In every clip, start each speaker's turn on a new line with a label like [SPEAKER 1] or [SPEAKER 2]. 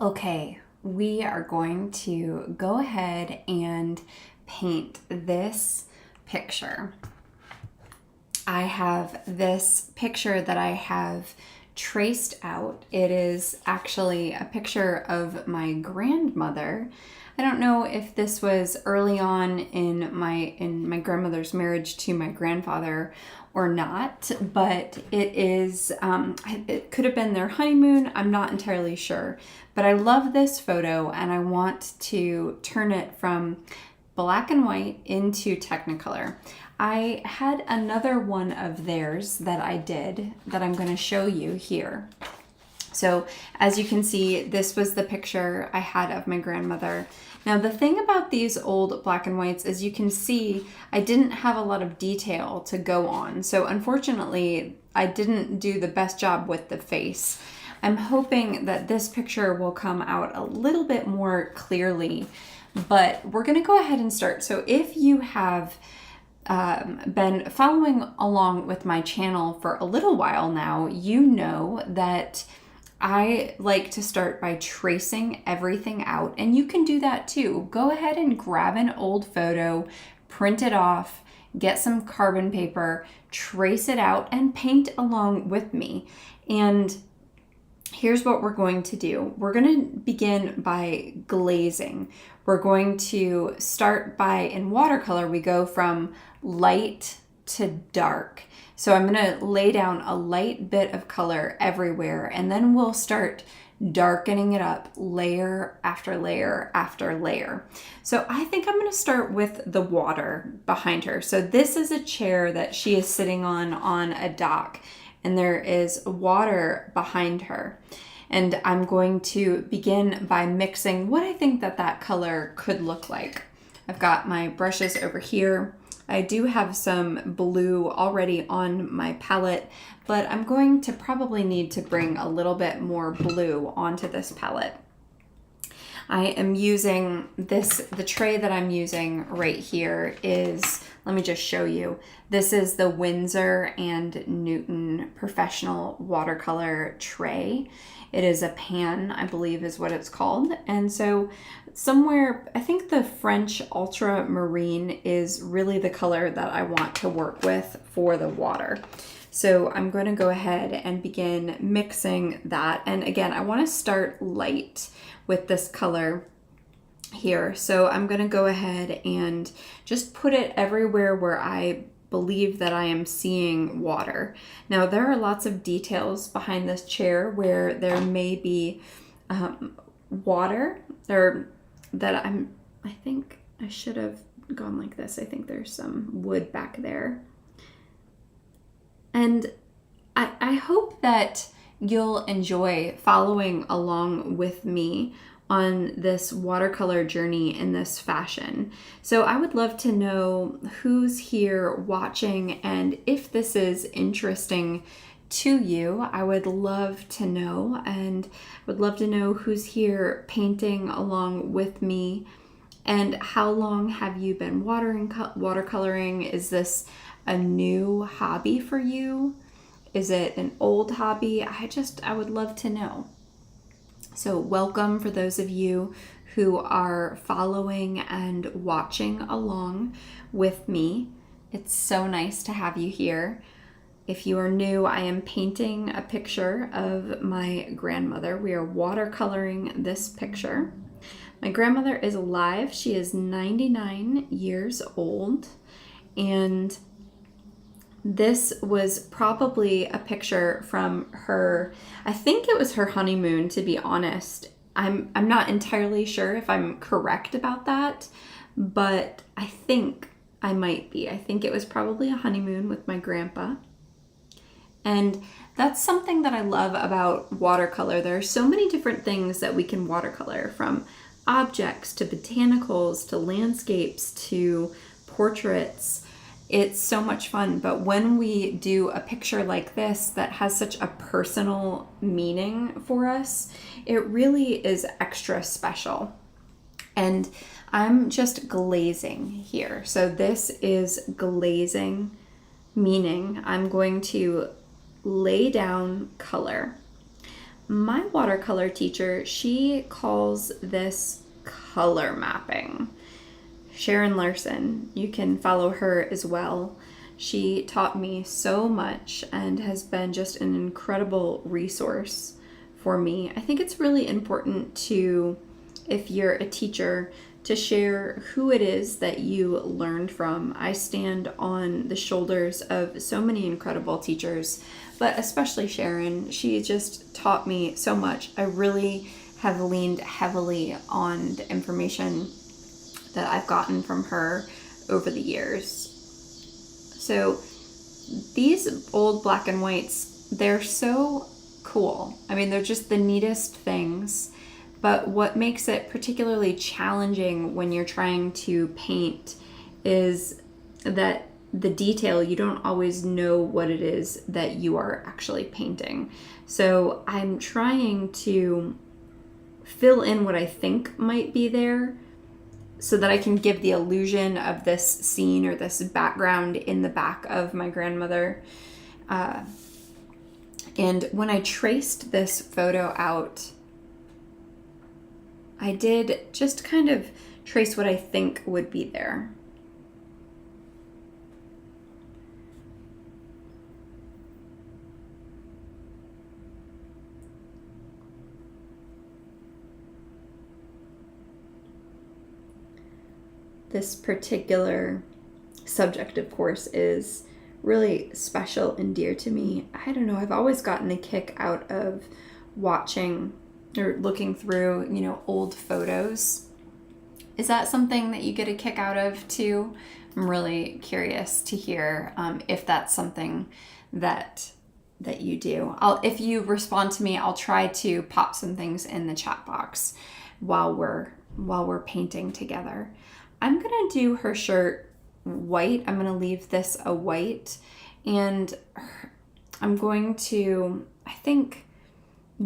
[SPEAKER 1] Okay, we are going to go ahead and paint this picture. I have this picture that I have traced out. It is actually a picture of my grandmother. I don't know if this was early on in my grandmother's marriage to my grandfather or not, but it is, it could have been their honeymoon. I'm not entirely sure, but I love this photo and I want to turn it from black and white into Technicolor. I had another one of theirs that I did that I'm going to show you here. So as you can see, this was the picture I had of my grandmother. Now the thing about these old black and whites is you can see I didn't have a lot of detail to go on. So unfortunately, I didn't do the best job with the face. I'm hoping that this picture will come out a little bit more clearly, but we're going to go ahead and start. So if you have been following along with my channel for a little while now, you know that I like to start by tracing everything out, and you can do that too. Go ahead and grab an old photo, print it off, get some carbon paper, trace it out, and paint along with me. And here's what we're going to do. We're going to begin by glazing. We're going to start by, in watercolor, we go from light to dark. So I'm going to lay down a light bit of color everywhere, and then we'll start darkening it up layer after layer after layer. So I think I'm going to start with the water behind her. So this is a chair that she is sitting on a dock, and there is water behind her. And I'm going to begin by mixing what I think that color could look like. I've got my brushes over here. I do have some blue already on my palette, but I'm going to probably need to bring a little bit more blue onto this palette. I am using the tray that I'm using right here is, let me just show you. This is the Winsor & Newton Professional Watercolor Tray. It is a pan, I believe is what it's called. And so somewhere, I think the French ultramarine is really the color that I want to work with for the water. So I'm going to go ahead and begin mixing that. And again, I want to start light with this color here. So I'm going to go ahead and just put it everywhere where I believe that I am seeing water. Now there are lots of details behind this chair where there may be water there that I think I should have gone like this. I think there's some wood back there. And I hope that you'll enjoy following along with me on this watercolor journey in this fashion. So I would love to know who's here watching, and if this is interesting to you, I would love to know, and would love to know who's here painting along with me, and how long have you been watercoloring? Is this a new hobby for you? Is it an old hobby? I would love to know. So welcome for those of you who are following and watching along with me. It's so nice to have you here. If you are new, I am painting a picture of my grandmother. We are watercoloring this picture. My grandmother is alive. She is 99 years old, and this was probably a picture from her, I think it was her honeymoon, to be honest. I'm not entirely sure if I'm correct about that, but I think I might be. I think it was probably a honeymoon with my grandpa. And that's something that I love about watercolor. There are so many different things that we can watercolor, from objects to botanicals to landscapes to portraits. It's so much fun, but when we do a picture like this that has such a personal meaning for us, it really is extra special. And I'm just glazing here. So this is glazing, meaning I'm going to lay down color. my watercolor teacher, she calls this color mapping. Sharon Larson, you can follow her as well. She taught me so much and has been just an incredible resource for me. I think it's really important to, if you're a teacher, to share who it is that you learned from. I stand on the shoulders of so many incredible teachers, but especially Sharon. She just taught me so much. I really have leaned heavily on the information that I've gotten from her over the years. So these old black and whites, they're so cool. I mean, they're just the neatest things. But what makes it particularly challenging when you're trying to paint is that the detail, you don't always know what it is that you are actually painting. So I'm trying to fill in what I think might be there so that I can give the illusion of this scene or this background in the back of my grandmother. And when I traced this photo out, I did just kind of trace what I think would be there. This particular subject, of course, is really special and dear to me. I don't know, I've always gotten a kick out of watching or looking through, old photos. Is that something that you get a kick out of too? I'm really curious to hear if that's something that you do. If you respond to me, I'll try to pop some things in the chat box while we're painting together. I'm gonna do her shirt white. I'm gonna leave this a white, and I'm going to, I think,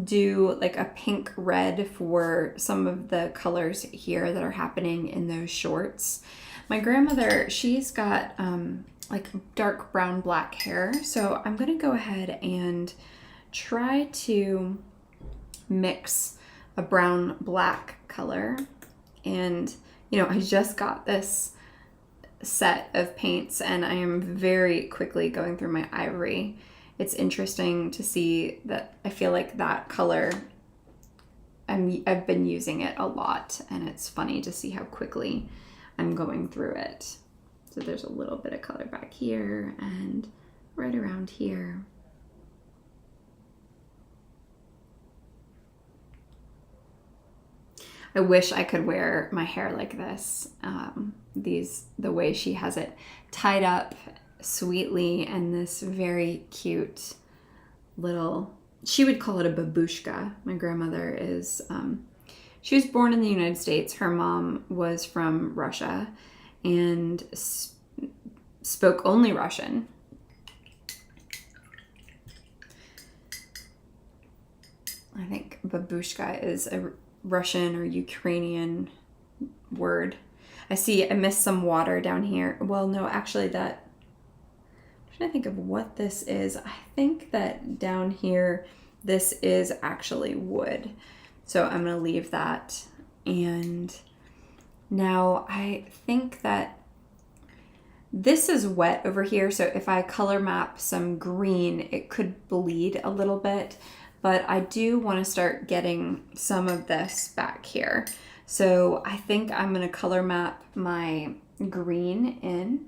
[SPEAKER 1] do like a pink red for some of the colors here that are happening in those shorts. My grandmother, she's got like dark brown black hair, so I'm gonna go ahead and try to mix a brown black color. And I just got this set of paints and I am very quickly going through my ivory. It's interesting to see that I feel like that color, I've been using it a lot, and it's funny to see how quickly I'm going through it. So there's a little bit of color back here and right around here. I wish I could wear my hair like this. The way she has it tied up sweetly, and this very cute little, she would call it a babushka. My grandmother is, she was born in the United States. Her mom was from Russia and spoke only Russian. I think babushka is a Russian or Ukrainian word. I missed some water down here. Well, no, actually I'm trying to think of what this is. I think that down here, this is actually wood. So I'm gonna leave that. And now I think that this is wet over here. So if I color map some green, it could bleed a little bit. But I do want to start getting some of this back here. So I think I'm going to color map my green in.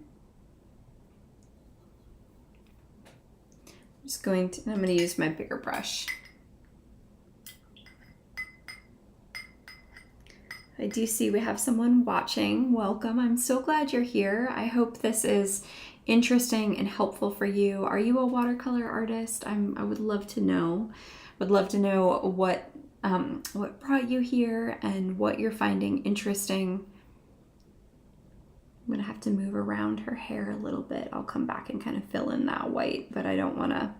[SPEAKER 1] I'm going to use my bigger brush. I do see we have someone watching. Welcome. I'm so glad you're here. I hope this is interesting and helpful for you. Are you a watercolor artist? I would love to know. Would love to know what brought you here and what you're finding interesting. I'm gonna have to move around her hair a little bit. I'll come back and kind of fill in that white, but I don't wanna,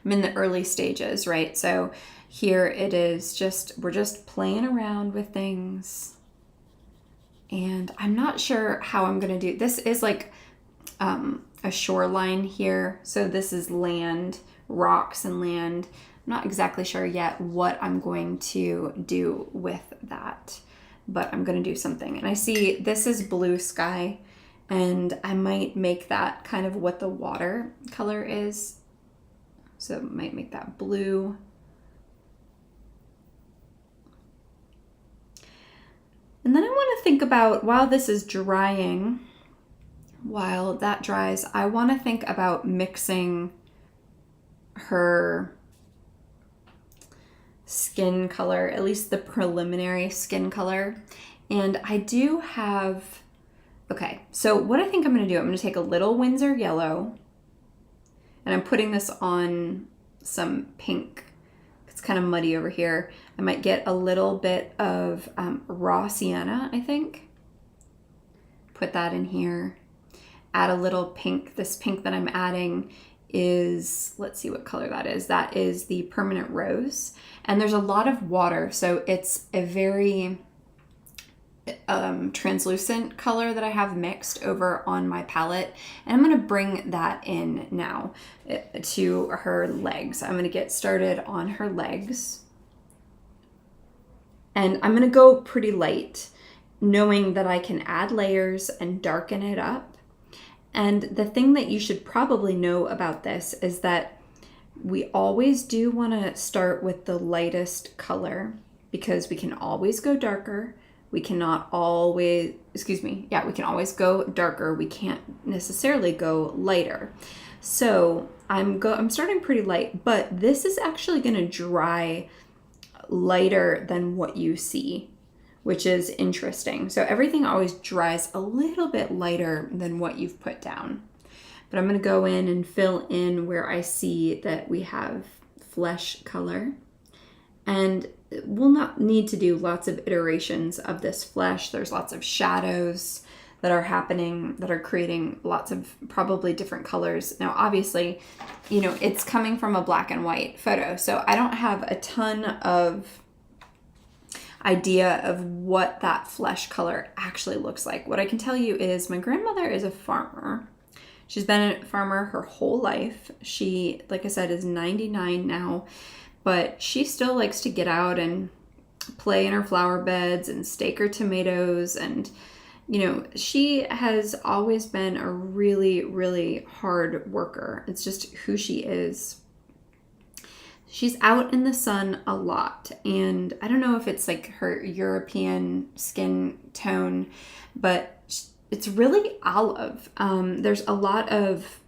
[SPEAKER 1] I'm in the early stages, right? So here it is, we're just playing around with things. And I'm not sure how I'm gonna do, this is like a shoreline here. So this is land, rocks and land. not exactly sure yet what I'm going to do with that, but I'm going to do something. And I see this is blue sky, and I might make that kind of what the watercolor is. So I might make that blue. And then I want to think about, while this is drying, while that dries, I want to think about mixing her skin color, at least the preliminary skin color. And I do have, okay, so what I think I'm going to do, I'm going to take a little Winsor yellow, and I'm putting this on some pink. It's kind of muddy over here. I might get a little bit of raw sienna, I think. Put that in here. Add a little pink. This pink that I'm adding is, let's see what color that is. That is the permanent rose. And there's a lot of water, so it's a very translucent color that I have mixed over on my palette. And I'm going to bring that in now to her legs. I'm going to get started on her legs. And I'm going to go pretty light, knowing that I can add layers and darken it up. And the thing that you should probably know about this is that we always do want to start with the lightest color, because we can always go darker. We cannot always, we can always go darker. We can't necessarily go lighter. So I'm starting pretty light, but this is actually going to dry lighter than what you see, which is interesting. So everything always dries a little bit lighter than what you've put down. But I'm going to go in and fill in where I see that we have flesh color. And we'll not need to do lots of iterations of this flesh. There's lots of shadows that are happening that are creating lots of probably different colors. Now, obviously, it's coming from a black and white photo, so I don't have a ton of idea of what that flesh color actually looks like. What I can tell you is my grandmother is a farmer. She's been a farmer her whole life. She, like I said, is 99 now. But she still likes to get out and play in her flower beds and stake her tomatoes. And, she has always been a really, really hard worker. It's just who she is. She's out in the sun a lot. And I don't know if it's like her European skin tone, but it's really olive. There's a lot of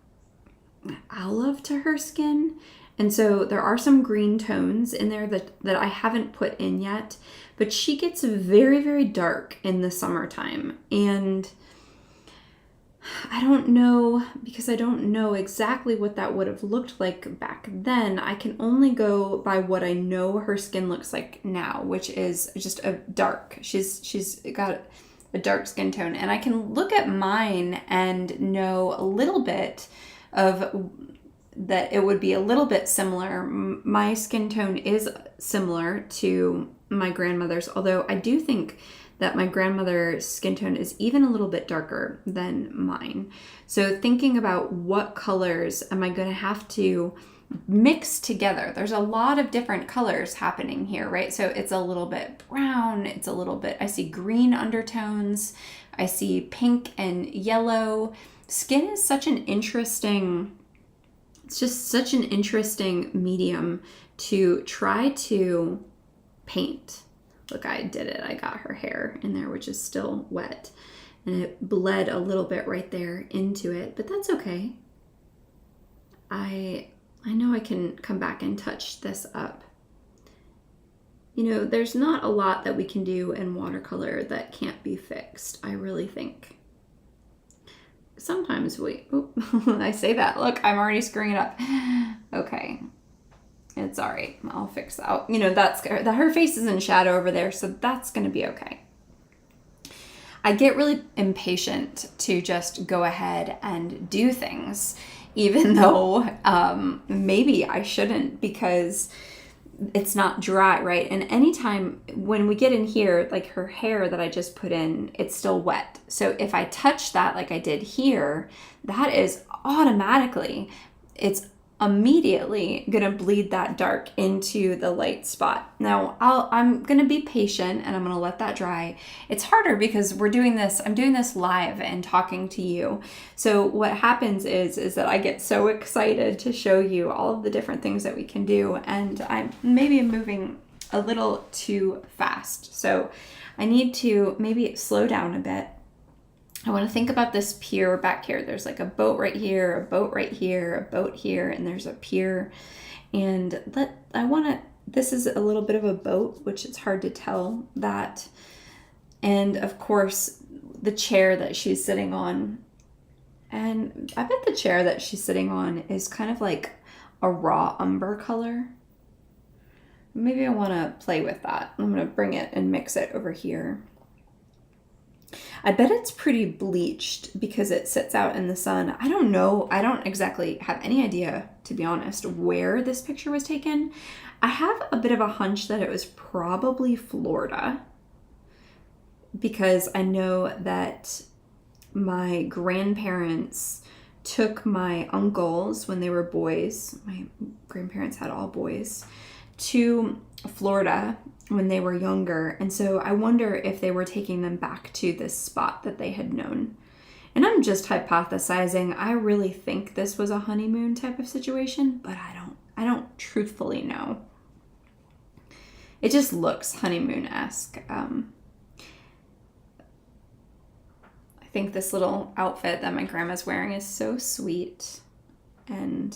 [SPEAKER 1] olive to her skin. And so there are some green tones in there that I haven't put in yet, but she gets very, very dark in the summertime. And I don't know, because I don't know exactly what that would have looked like back then. I can only go by what I know her skin looks like now, which is just a dark. She's got a dark skin tone. And I can look at mine and know a little bit of that it would be a little bit similar. My skin tone is similar to my grandmother's, although I do think that my grandmother's skin tone is even a little bit darker than mine. So thinking about what colors am I going to have to mix together? There's a lot of different colors happening here, right? So it's a little bit brown, it's a little bit, I see green undertones, I see pink and yellow. Skin is such an interesting, it's just such an interesting medium to try to paint. Look, I did it. I got her hair in there, which is still wet. And it bled a little bit right there into it, but that's okay. I know I can come back and touch this up. There's not a lot that we can do in watercolor that can't be fixed, I really think. Sometimes I say that. Look, I'm already screwing it up. Okay. It's all right. I'll fix that. That's her face is in shadow over there, so that's going to be okay. I get really impatient to just go ahead and do things, even though maybe I shouldn't, because it's not dry, right? And anytime when we get in here, like her hair that I just put in, it's still wet. So if I touch that like I did here, that is automatically, it's immediately gonna bleed that dark into the light spot. Now I'm gonna be patient and I'm gonna let that dry. It's harder because I'm doing this live and talking to you. So what happens is that I get so excited to show you all of the different things that we can do, and I'm maybe moving a little too fast. So I need to maybe slow down a bit. I want to think about this pier back here. There's like a boat right here, a boat right here, a boat here, and there's a pier. And this is a little bit of a boat, which it's hard to tell that. And of course, the chair that she's sitting on. And I bet the chair that she's sitting on is kind of like a raw umber color. Maybe I want to play with that. I'm going to bring it and mix it over here. I bet it's pretty bleached because it sits out in the sun. I don't know. I don't exactly have any idea, to be honest, where this picture was taken. I have a bit of a hunch that it was probably Florida, because I know that my grandparents took my uncles when they were boys. My grandparents had all boys, to Florida when they were younger. And so I wonder if they were taking them back to this spot that they had known. And I'm just hypothesizing. I really think this was a honeymoon type of situation, but I don't truthfully know. It just looks honeymoon-esque. I think this little outfit that my grandma's wearing is so sweet, and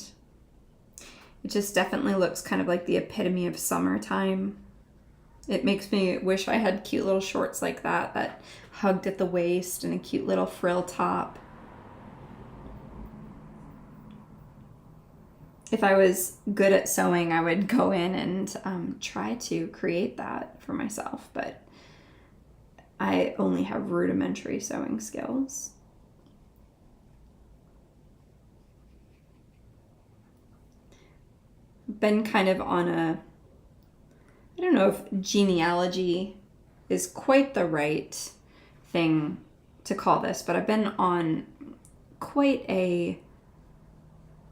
[SPEAKER 1] it just definitely looks kind of like the epitome of summertime. It makes me wish I had cute little shorts like that hugged at the waist and a cute little frill top. If I was good at sewing, I would go in and try to create that for myself, but I only have rudimentary sewing skills. Been kind of on I don't know if genealogy is quite the right thing to call this, but I've been on quite a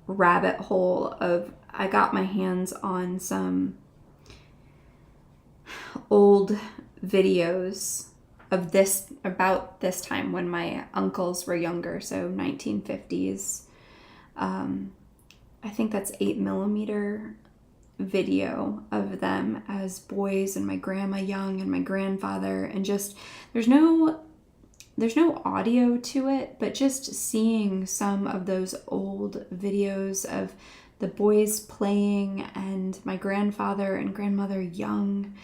[SPEAKER 1] rabbit hole of, I got my hands on some old videos of about this time when my uncles were younger, so 1950s. I think that's 8mm video of them as boys, and my grandma young and my grandfather, and just there's no audio to it, but just seeing some of those old videos of the boys playing and my grandfather and grandmother young,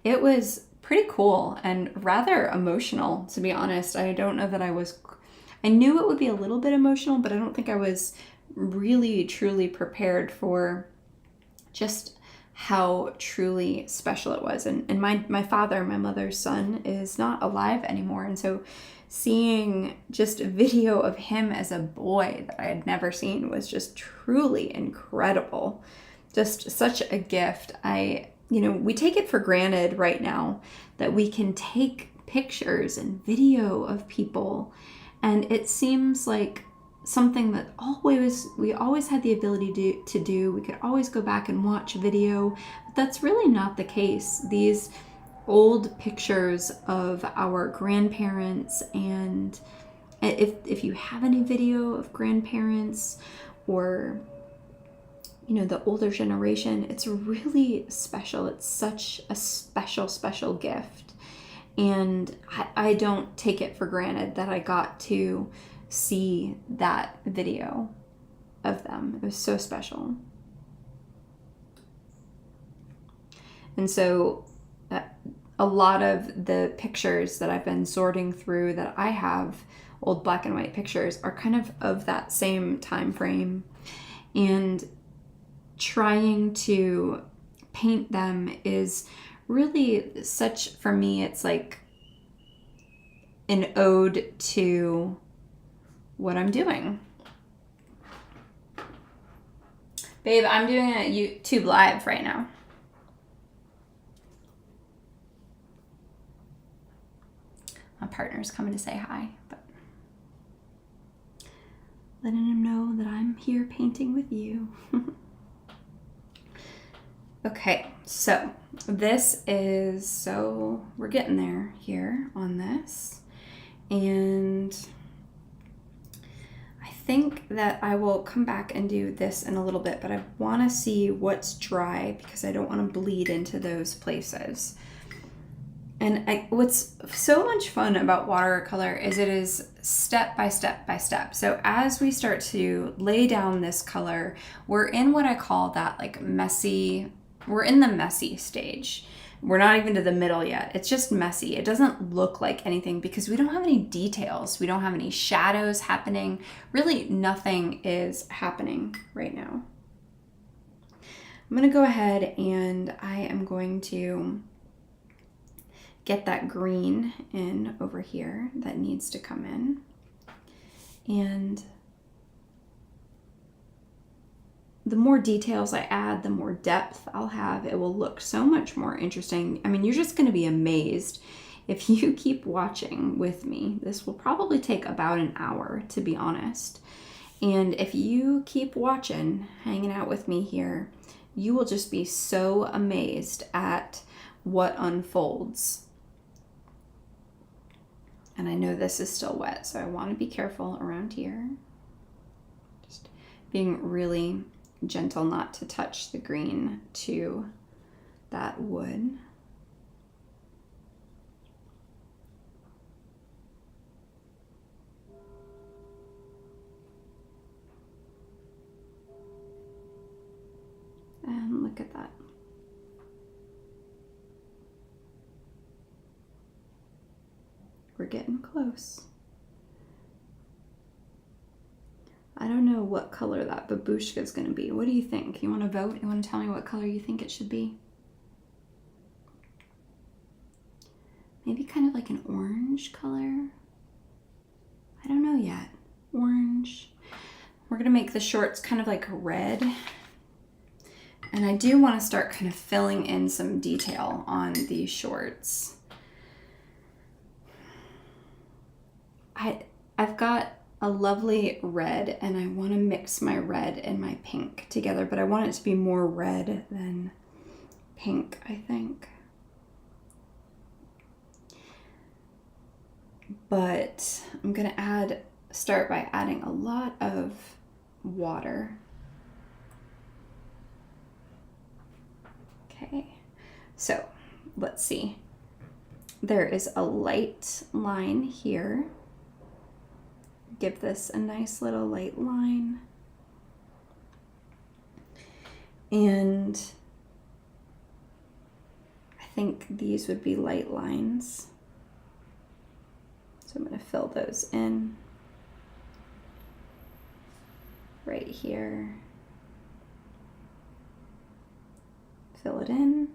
[SPEAKER 1] it was pretty cool and rather emotional, to be honest. I don't know that I knew it would be a little bit emotional, but I don't think I was really truly prepared for just how truly special it was. And my father, my mother's son, is not alive anymore, and so seeing just a video of him as a boy that I had never seen was just truly incredible. Just such a gift. We take it for granted right now that we can take pictures and video of people, and it seems like something that we always had the ability to do. We could always go back and watch video, but that's really not the case. These old pictures of our grandparents, and if you have any video of grandparents or the older generation, it's really special. It's such a special gift, and I don't take it for granted that I got to see that video of them. It was so special. And so a lot of the pictures that I've been sorting through that I have, old black and white pictures, are kind of that same time frame, and trying to paint them is really such, for me, it's like an ode to what I'm doing. Babe, I'm doing a YouTube live right now. My partner's coming to say hi, but letting him know that I'm here painting with you. Okay, so we're getting there here on this. And I think that I will come back and do this in a little bit, but I want to see what's dry because I don't want to bleed into those places. And what's so much fun about watercolor is it is step by step by step. So as we start to lay down this color, we're in what I call that like messy, we're in the messy stage. We're not even to the middle yet. It's just messy. It doesn't look like anything because we don't have any details. We don't have any shadows happening. Really nothing is happening right now. I'm gonna go ahead and I am going to get that green in over here that needs to come in. And the more details I add, the more depth I'll have. It will look so much more interesting. I mean, you're just gonna be amazed if you keep watching with me. This will probably take about an hour, to be honest. And if you keep watching, hanging out with me here, you will just be so amazed at what unfolds. And I know this is still wet, so I want to be careful around here. Just being really gentle not to touch the green to that wood. And look at that. We're getting close. I don't know what color that babushka is going to be. What do you think? You want to vote? You want to tell me what color you think it should be? Maybe kind of like an orange color. I don't know yet. Orange. We're going to make the shorts kind of like red. And I do want to start kind of filling in some detail on these shorts. I've got a lovely red and I want to mix my red and my pink together, but I want it to be more red than pink, I think. But I'm going to start by adding a lot of water. Okay, so let's see. There is a light line here. Give this a nice little light line. And I think these would be light lines. So I'm going to fill those in right here. Fill it in.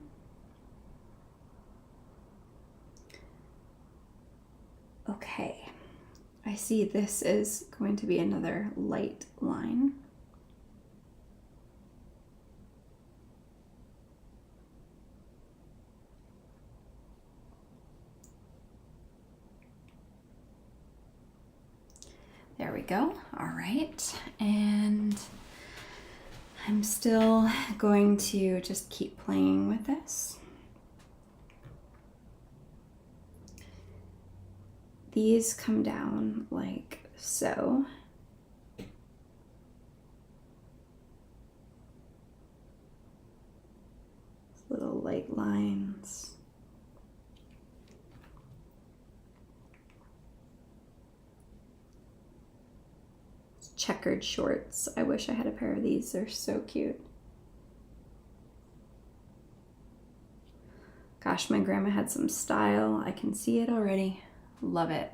[SPEAKER 1] Okay. I see this is going to be another light line. There we go. All right. And I'm still going to just keep playing with this. These come down like so. Little light lines. Checkered shorts. I wish I had a pair of these. They're so cute. Gosh, my grandma had some style. I can see it already. Love it.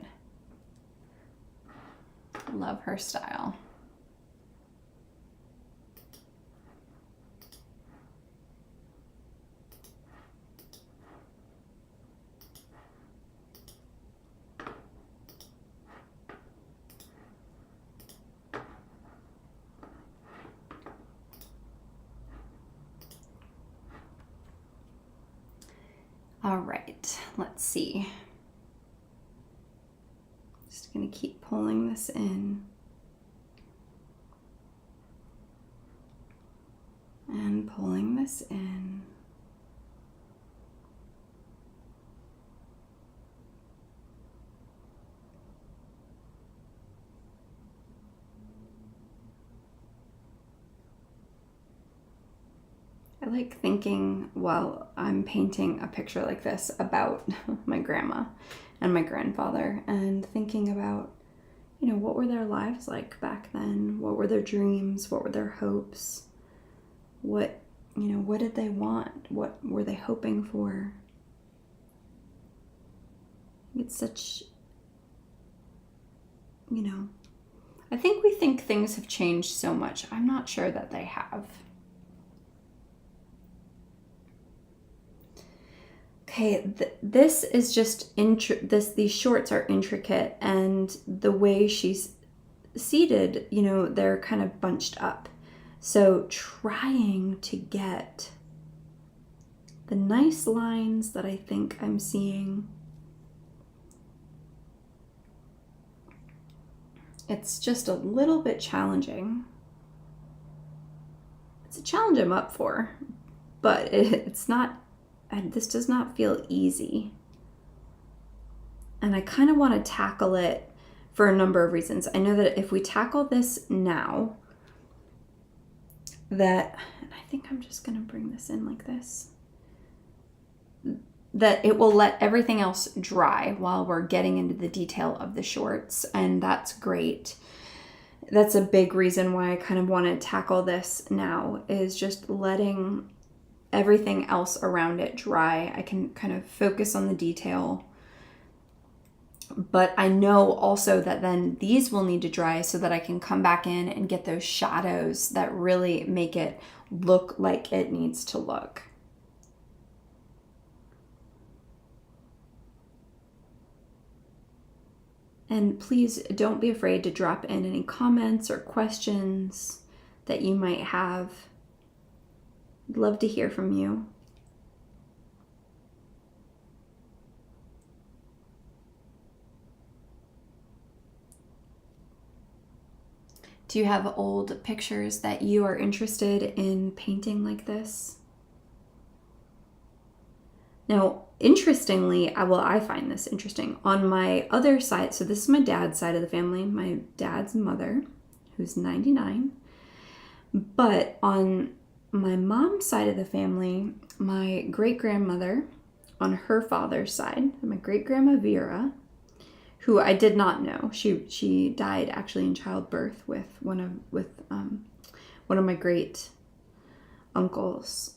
[SPEAKER 1] Love her style. All right, let's see. Just gonna keep pulling this in. And pulling this in. I like thinking while I'm painting a picture like this about my grandma and my grandfather, and thinking about, you know, what were their lives like back then? What were their dreams? What were their hopes? What, you know, what did they want? What were they hoping for? It's such, you know, I think we think things have changed so much. I'm not sure that they have. Okay, this is just, these shorts are intricate, and the way she's seated, you know, they're kind of bunched up. So trying to get the nice lines that I think I'm seeing. It's just a little bit challenging. It's a challenge I'm up for, but it's not, and this does not feel easy. And I kind of want to tackle it for a number of reasons. I know that if we tackle this now, that, and I think I'm just going to bring this in like this, that it will let everything else dry while we're getting into the detail of the shorts, and that's great. That's a big reason why I kind of want to tackle this now, is just letting everything else around it dry. I can kind of focus on the detail. But I know also that then these will need to dry so that I can come back in and get those shadows that really make it look like it needs to look. And please don't be afraid to drop in any comments or questions that you might have. I'd love to hear from you. Do you have old pictures that you are interested in painting like this? Now, interestingly, I find this interesting. On my other side, so this is my dad's side of the family, my dad's mother, who's 99. But on my mom's side of the family, my great-grandmother, on her father's side, my great-grandma Vera, who I did not know. She died actually in childbirth with one of my great uncles.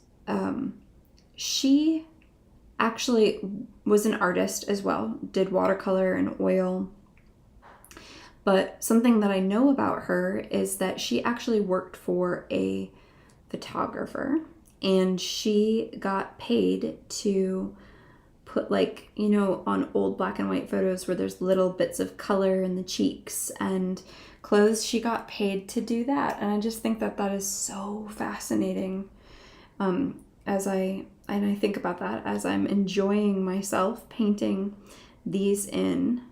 [SPEAKER 1] She actually was an artist as well, did watercolor and oil. But something that I know about her is that she actually worked for a photographer, and she got paid to put, like, you know, on old black and white photos where there's little bits of color in the cheeks and clothes, she got paid to do that. And I just think that that is so fascinating. As I think about that as I'm enjoying myself painting these in,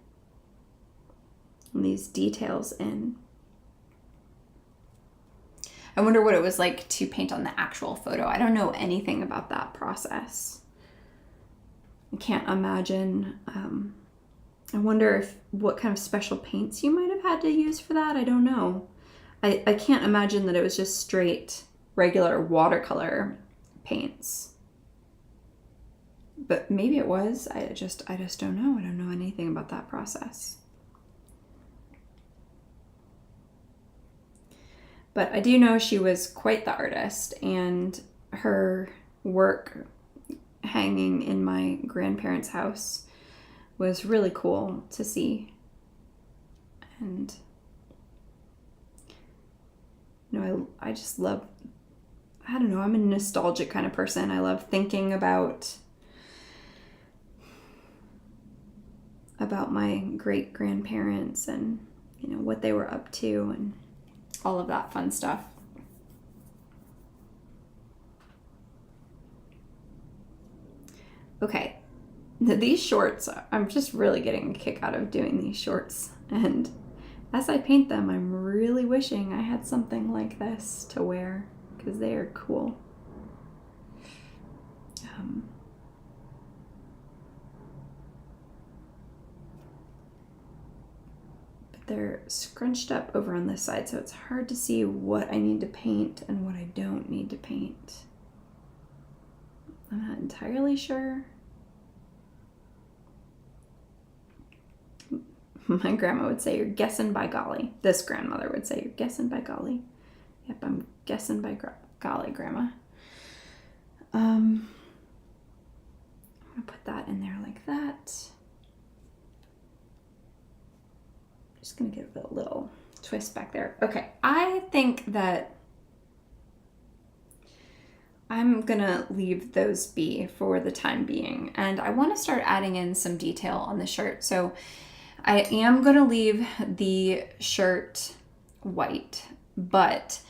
[SPEAKER 1] and these details in. I wonder what it was like to paint on the actual photo. I don't know anything about that process. I can't imagine. I wonder what kind of special paints you might have had to use for that. I don't know. I can't imagine that it was just straight, regular watercolor paints. But maybe it was. I just don't know. I don't know anything about that process. But I do know she was quite the artist, and her work hanging in my grandparents' house was really cool to see. And you know, I just love, I don't know, I'm a nostalgic kind of person. I love thinking about my great grandparents and, you know, what they were up to and all of that fun stuff. Okay, these shorts, I'm just really getting a kick out of doing these shorts. And as I paint them, I'm really wishing I had something like this to wear, because they are cool. But they're scrunched up over on this side, so it's hard to see what I need to paint and what I don't need to paint. I'm not entirely sure. My grandma would say, "You're guessing by golly." This grandmother would say, "You're guessing by golly." Yep, I'm guessing by golly, Grandma. I'm gonna put that in there like that. Just gonna give it a little twist back there. Okay, I think that I'm gonna leave those be for the time being, and I want to start adding in some detail on the shirt. So I am gonna leave the shirt white, but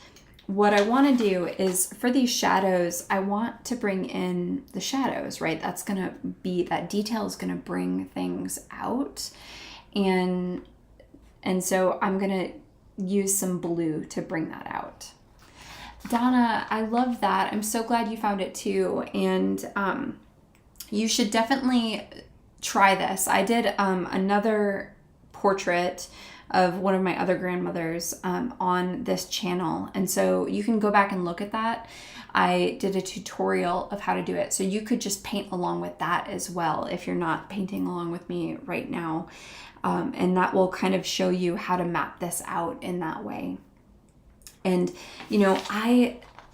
[SPEAKER 1] what I want to do is for these shadows, I want to bring in the shadows, right? That's going to be, that detail is going to bring things out. And so I'm going to use some blue to bring that out. Donna, I love that. I'm so glad you found it too. And you should definitely try this. I did another portrait of one of my other grandmothers on this channel, and so you can go back and look at that. I did a tutorial of how to do it, so you could just paint along with that as well if you're not painting along with me right now, and that will kind of show you how to map this out in that way. And you know,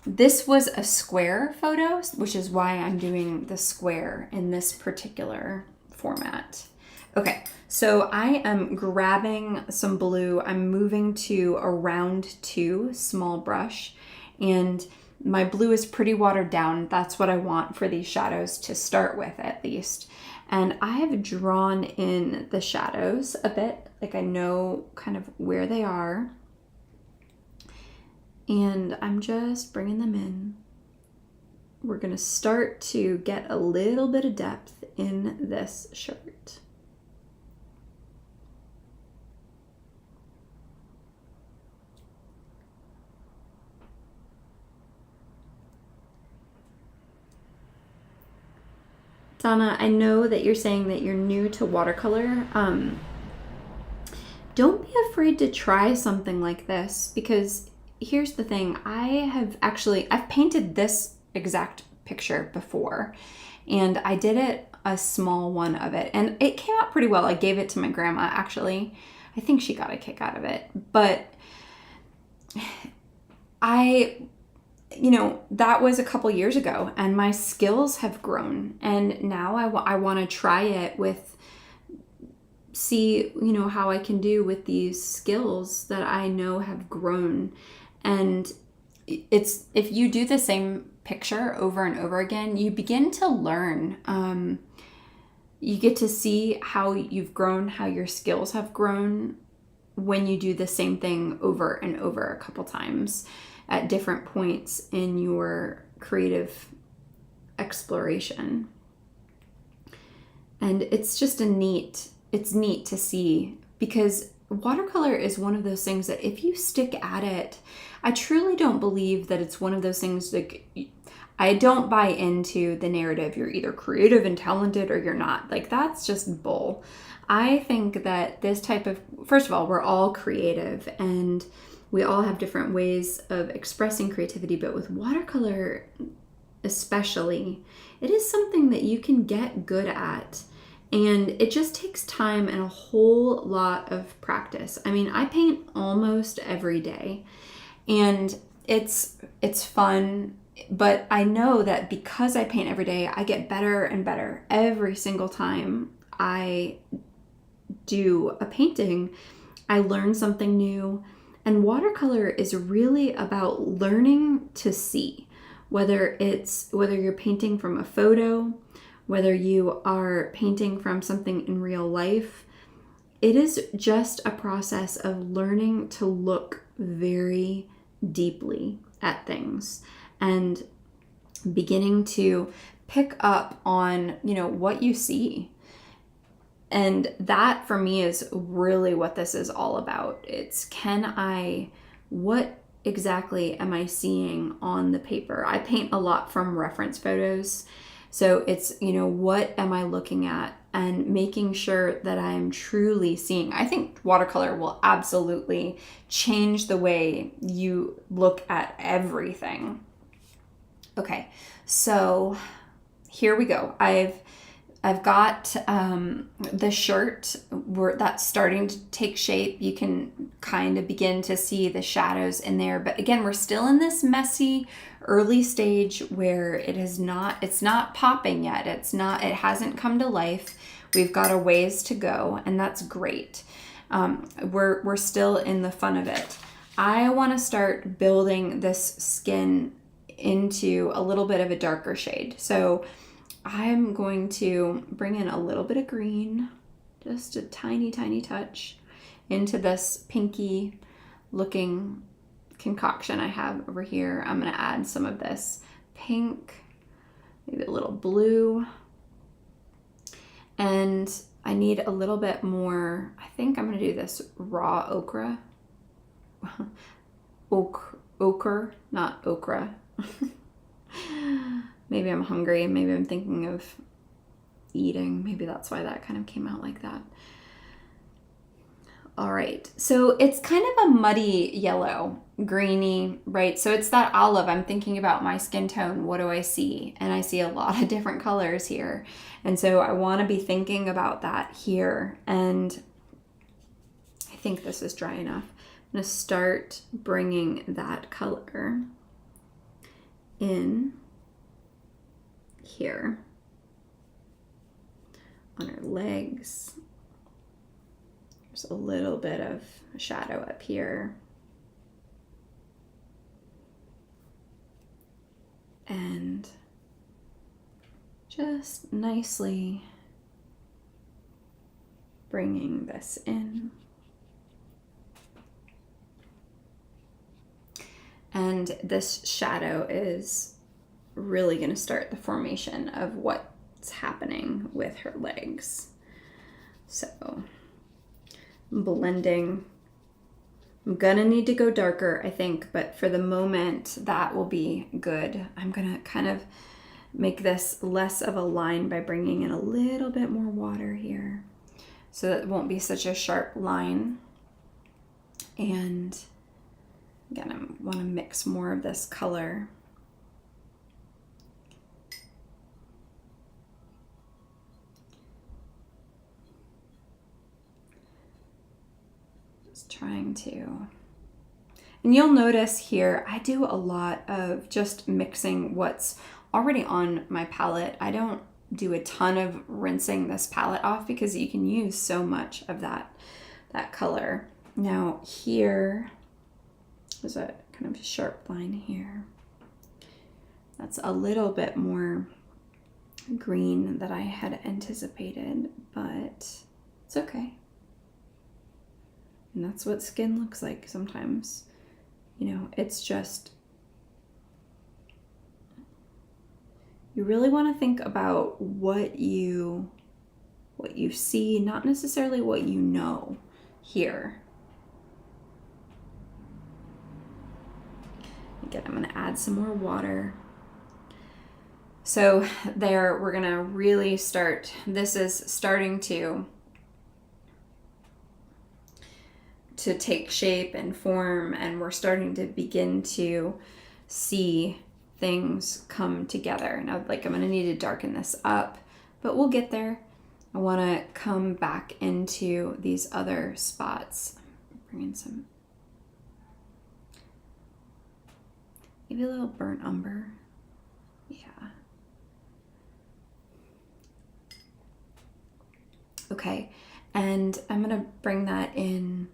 [SPEAKER 1] this was a square photo, which is why I'm doing the square in this particular format. Okay, so I am grabbing some blue. I'm moving to a round 2 small brush, and my blue is pretty watered down. That's what I want for these shadows to start with, at least. And I have drawn in the shadows a bit, like I know kind of where they are. And I'm just bringing them in. We're gonna start to get a little bit of depth in this shirt. Donna, I know that you're saying that you're new to watercolor. Don't be afraid to try something like this, because here's the thing. I've painted this exact picture before, and I did a small one of it, and it came out pretty well. I gave it to my grandma, actually. I think she got a kick out of it, but that was a couple years ago, and my skills have grown, and now I want to try it see how I can do with these skills that I know have grown. And if you do the same picture over and over again, you begin to learn. You get to see how you've grown, how your skills have grown when you do the same thing over and over a couple times at different points in your creative exploration. And it's just it's neat to see, because watercolor is one of those things that if you stick at it, I truly don't believe that it's one of those things that I don't buy into the narrative, you're either creative and talented or you're not. Like, that's just bull. I think that this type of, first of all, we're all creative and we all have different ways of expressing creativity, but with watercolor especially, it is something that you can get good at. And it just takes time and a whole lot of practice. I mean, I paint almost every day, and it's fun, but I know that because I paint every day, I get better and better every single time I do a painting. I learn something new. And watercolor is really about learning to see, whether you're painting from a photo, whether you are painting from something in real life. It is just a process of learning to look very deeply at things and beginning to pick up on, what you see. And that for me is really what this is all about. It's what exactly am I seeing on the paper? I paint a lot from reference photos. So it's, what am I looking at and making sure that I'm truly seeing. I think watercolor will absolutely change the way you look at everything. Okay, so here we go. I've got the shirt that's starting to take shape. You can kind of begin to see the shadows in there. But again, we're still in this messy early stage where it's not popping yet. It hasn't come to life. We've got a ways to go, and that's great. We're still in the fun of it. I want to start building this skin into a little bit of a darker shade. So I'm going to bring in a little bit of green, just a tiny, tiny touch, into this pinky looking concoction I have over here. I'm going to add some of this pink, maybe a little blue, and I need a little bit more. I think I'm going to do this raw ochre. Ochre, not okra. Maybe I'm hungry. Maybe I'm thinking of eating. Maybe that's why that kind of came out like that. All right. So it's kind of a muddy yellow, greeny, right? So it's that olive. I'm thinking about my skin tone. What do I see? And I see a lot of different colors here. And so I want to be thinking about that here. And I think this is dry enough. I'm going to start bringing that color in here on her legs. There's a little bit of shadow up here. And just nicely bringing this in. And this shadow is really going to start the formation of what's happening with her legs. So blending. I'm gonna need to go darker, I think, but for the moment that will be good. I'm gonna kind of make this less of a line by bringing in a little bit more water here so that it won't be such a sharp line. And again, I want to mix more of this color. Trying to, and you'll notice here I do a lot of just mixing what's already on my palette. I don't do a ton of rinsing this palette off because you can use so much of that color. Now here there's a kind of sharp line here. That's a little bit more green than I had anticipated, but it's okay. And that's what skin looks like sometimes. It's just, you really want to think about what you see, not necessarily what you know here. Again, I'm going to add some more water. So there, we're going to really start, this is starting to take shape and form, and we're starting to begin to see things come together. Now, I'm going to need to darken this up, but we'll get there. I want to come back into these other spots. Bring in some, maybe a little burnt umber. Yeah. Okay, and I'm going to bring that in.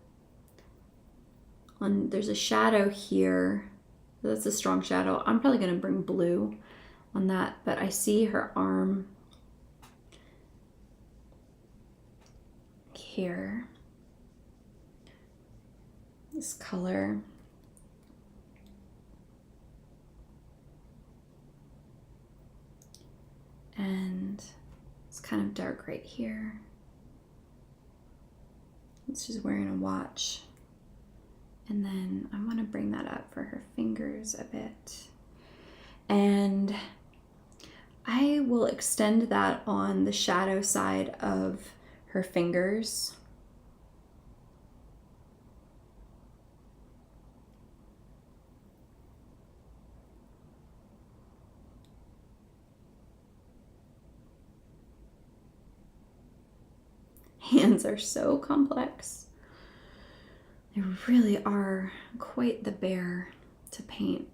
[SPEAKER 1] There's a shadow here. That's a strong shadow. I'm probably going to bring blue on that, but I see her arm here. This color. And it's kind of dark right here. She's wearing a watch. And then I want to bring that up for her fingers a bit. And I will extend that on the shadow side of her fingers. Hands are so complex. They really are quite the bear to paint.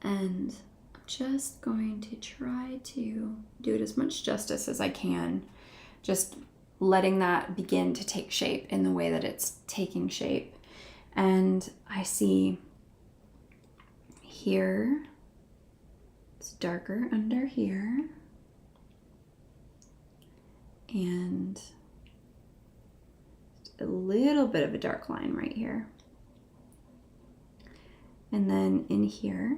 [SPEAKER 1] And I'm just going to try to do it as much justice as I can. Just letting that begin to take shape in the way that it's taking shape. And I see here, it's darker under here. And a little bit of a dark line right here. And then in here,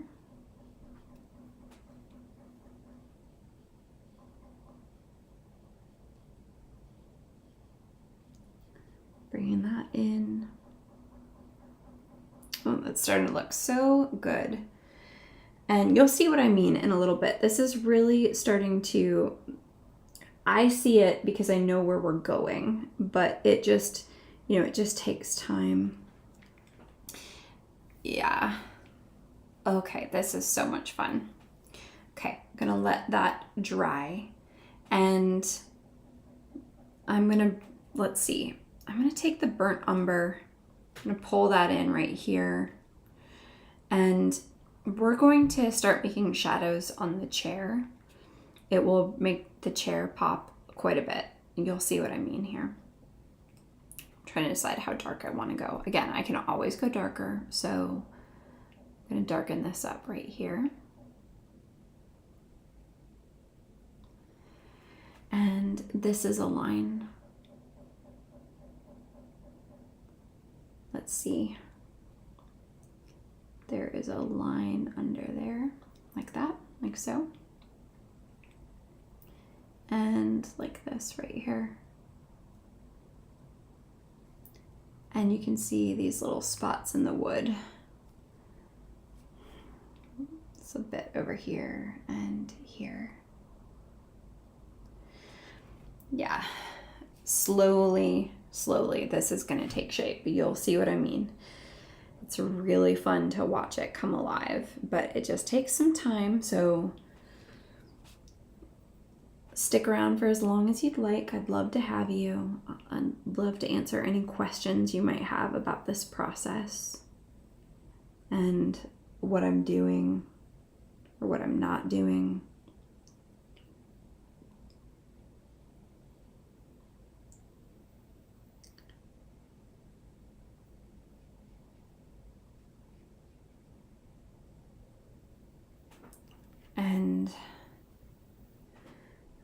[SPEAKER 1] bringing that in. Oh, that's starting to look so good. And you'll see what I mean in a little bit. This is really starting to, I see it because I know where we're going, but it just, you know, it just takes time. Yeah. Okay, this is so much fun. Okay, I'm gonna let that dry. And I'm gonna, let's see, I'm gonna take the burnt umber, I'm gonna pull that in right here. And we're going to start making shadows on the chair. It will make the chair pop quite a bit. You'll see what I mean here. I'm trying to decide how dark I want to go. Again, I can always go darker, so I'm going to darken this up right here. And this is a line. Let's see. There is a line under there, like that, like so. And like this right here. And you can see these little spots in the wood. It's a bit over here and here. Yeah, slowly, this is gonna take shape, but you'll see what I mean. It's really fun to watch it come alive, but it just takes some time, so stick around for as long as you'd like. I'd love to have you. I'd love to answer any questions you might have about this process and what I'm doing or what I'm not doing. And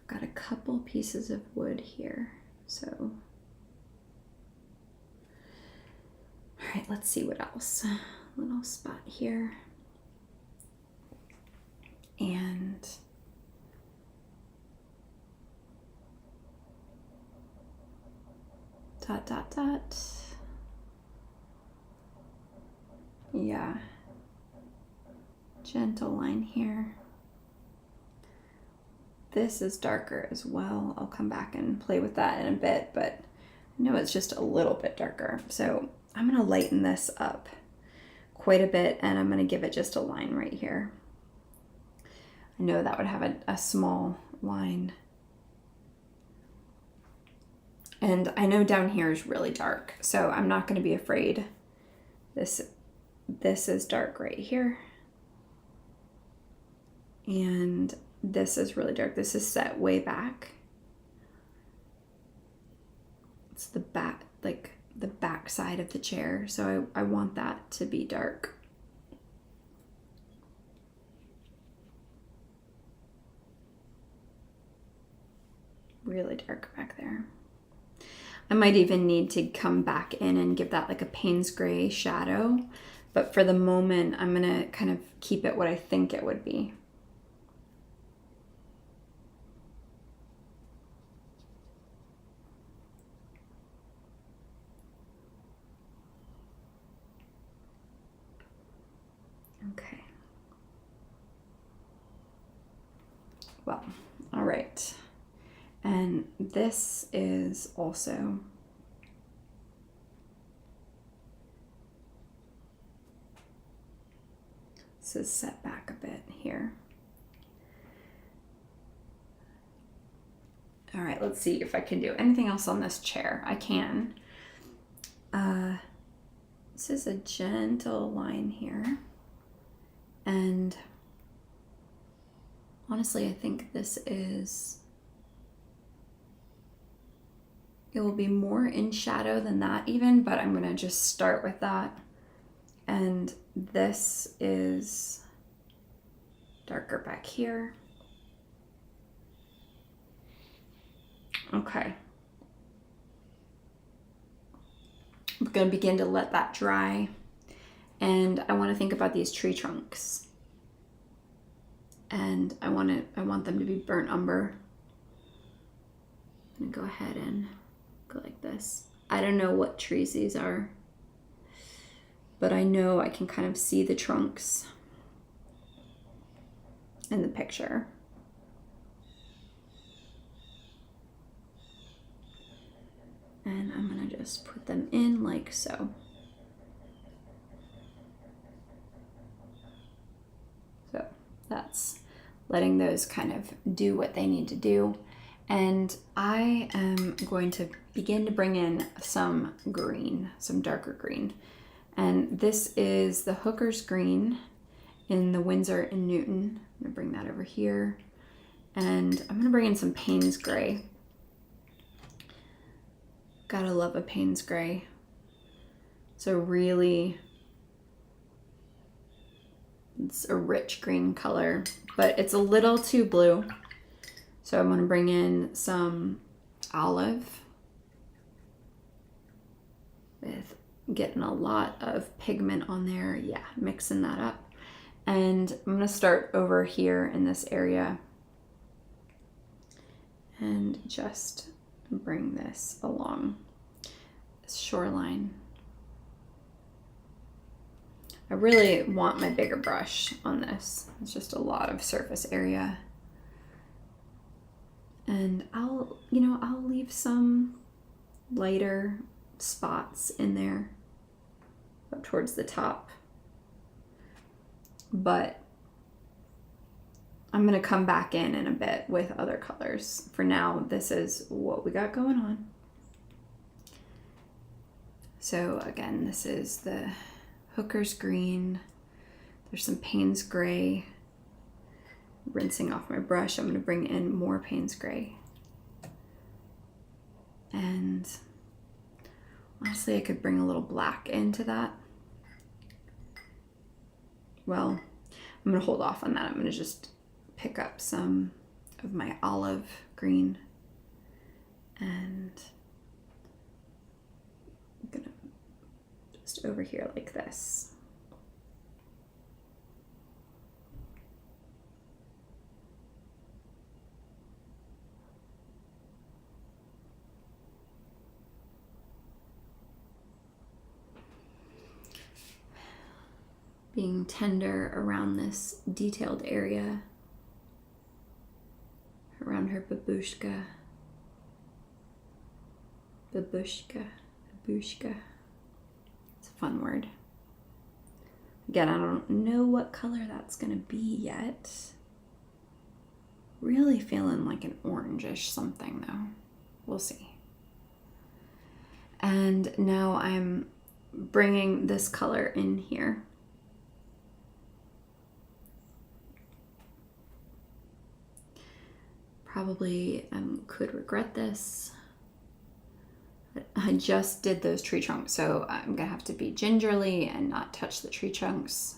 [SPEAKER 1] I've got a couple pieces of wood here, so. All right, let's see what else. A little spot here. And dot, dot, dot. Yeah. Gentle line here. This is darker as well. I'll come back and play with that in a bit, but I know it's just a little bit darker. So I'm gonna lighten this up quite a bit, and I'm gonna give it just a line right here. I know that would have a small line. And I know down here is really dark, so I'm not gonna be afraid. This is dark right here. And this is really dark. This is set way back. It's the back, like the back side of the chair. So I want that to be dark. Really dark back there. I might even need to come back in and give that like a Payne's gray shadow. But for the moment, I'm gonna kind of keep it what I think it would be. Well, all right. And this is also set back a bit here. All right, let's see if I can do anything else on this chair. I can. This is a gentle line here. And honestly, I think this is, it will be more in shadow than that even, but I'm gonna just start with that. And this is darker back here. Okay. I'm gonna begin to let that dry. And I wanna think about these tree trunks. And I want them to be burnt umber. I'm gonna go ahead and go like this. I don't know what trees these are, but I know I can kind of see the trunks in the picture. And I'm gonna just put them in like so. So that's letting those kind of do what they need to do. And I am going to begin to bring in some green, some darker green. And this is the Hooker's Green in the Winsor & Newton. I'm gonna bring that over here. And I'm gonna bring in some Payne's Gray. Gotta love a Payne's Gray. So really, it's a rich green color, but it's a little too blue. So I'm gonna bring in some olive with getting a lot of pigment on there. Yeah, mixing that up. And I'm gonna start over here in this area and just bring this along this shoreline. I really want my bigger brush on this. It's just a lot of surface area. And I'll leave some lighter spots in there up towards the top. But I'm gonna come back in a bit with other colors. For now, this is what we got going on. So again, this is the Hooker's Green. There's some Payne's Gray. Rinsing off my brush, I'm gonna bring in more Payne's Gray. And honestly, I could bring a little black into that. Well, I'm gonna hold off on that. I'm gonna just pick up some of my olive green and I'm gonna just over here like this. Being tender around this detailed area, around her babushka. Babushka. It's a fun word. Again, I don't know what color that's gonna be yet. Really feeling like an orangish something though. We'll see. And now I'm bringing this color in here. Probably could regret this. I just did those tree trunks, so I'm gonna have to be gingerly and not touch the tree trunks.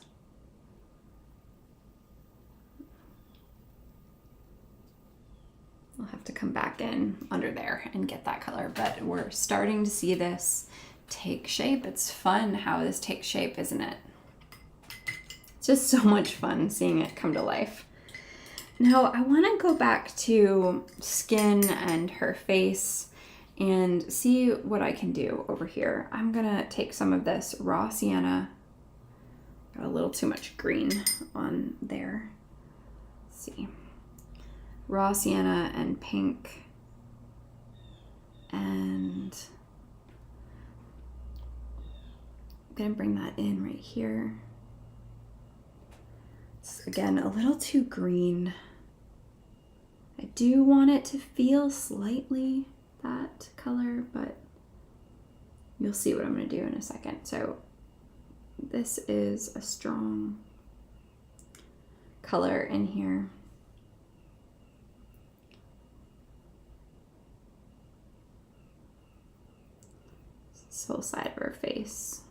[SPEAKER 1] I'll have to come back in under there and get that color, but we're starting to see this take shape. It's fun how this takes shape, isn't it? It's just so much fun seeing it come to life. Now I want to go back to skin and her face and see what I can do over here. I'm gonna take some of this raw sienna. Got a little too much green on there. Let's see. raw sienna and pink. And I'm gonna bring that in right here. It's, again, a little too green. I do want it to feel slightly that color, but you'll see what I'm gonna do in a second. So this is a strong color in here. This whole side of her face.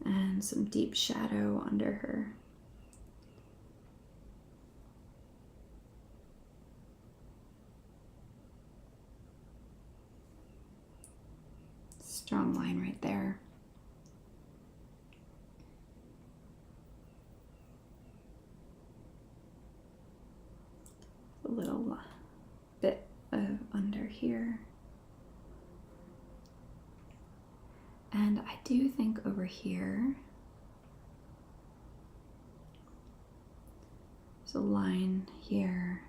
[SPEAKER 1] And some deep shadow under her. Strong line right there. A little bit of under here. And I do think over here, there's a line here,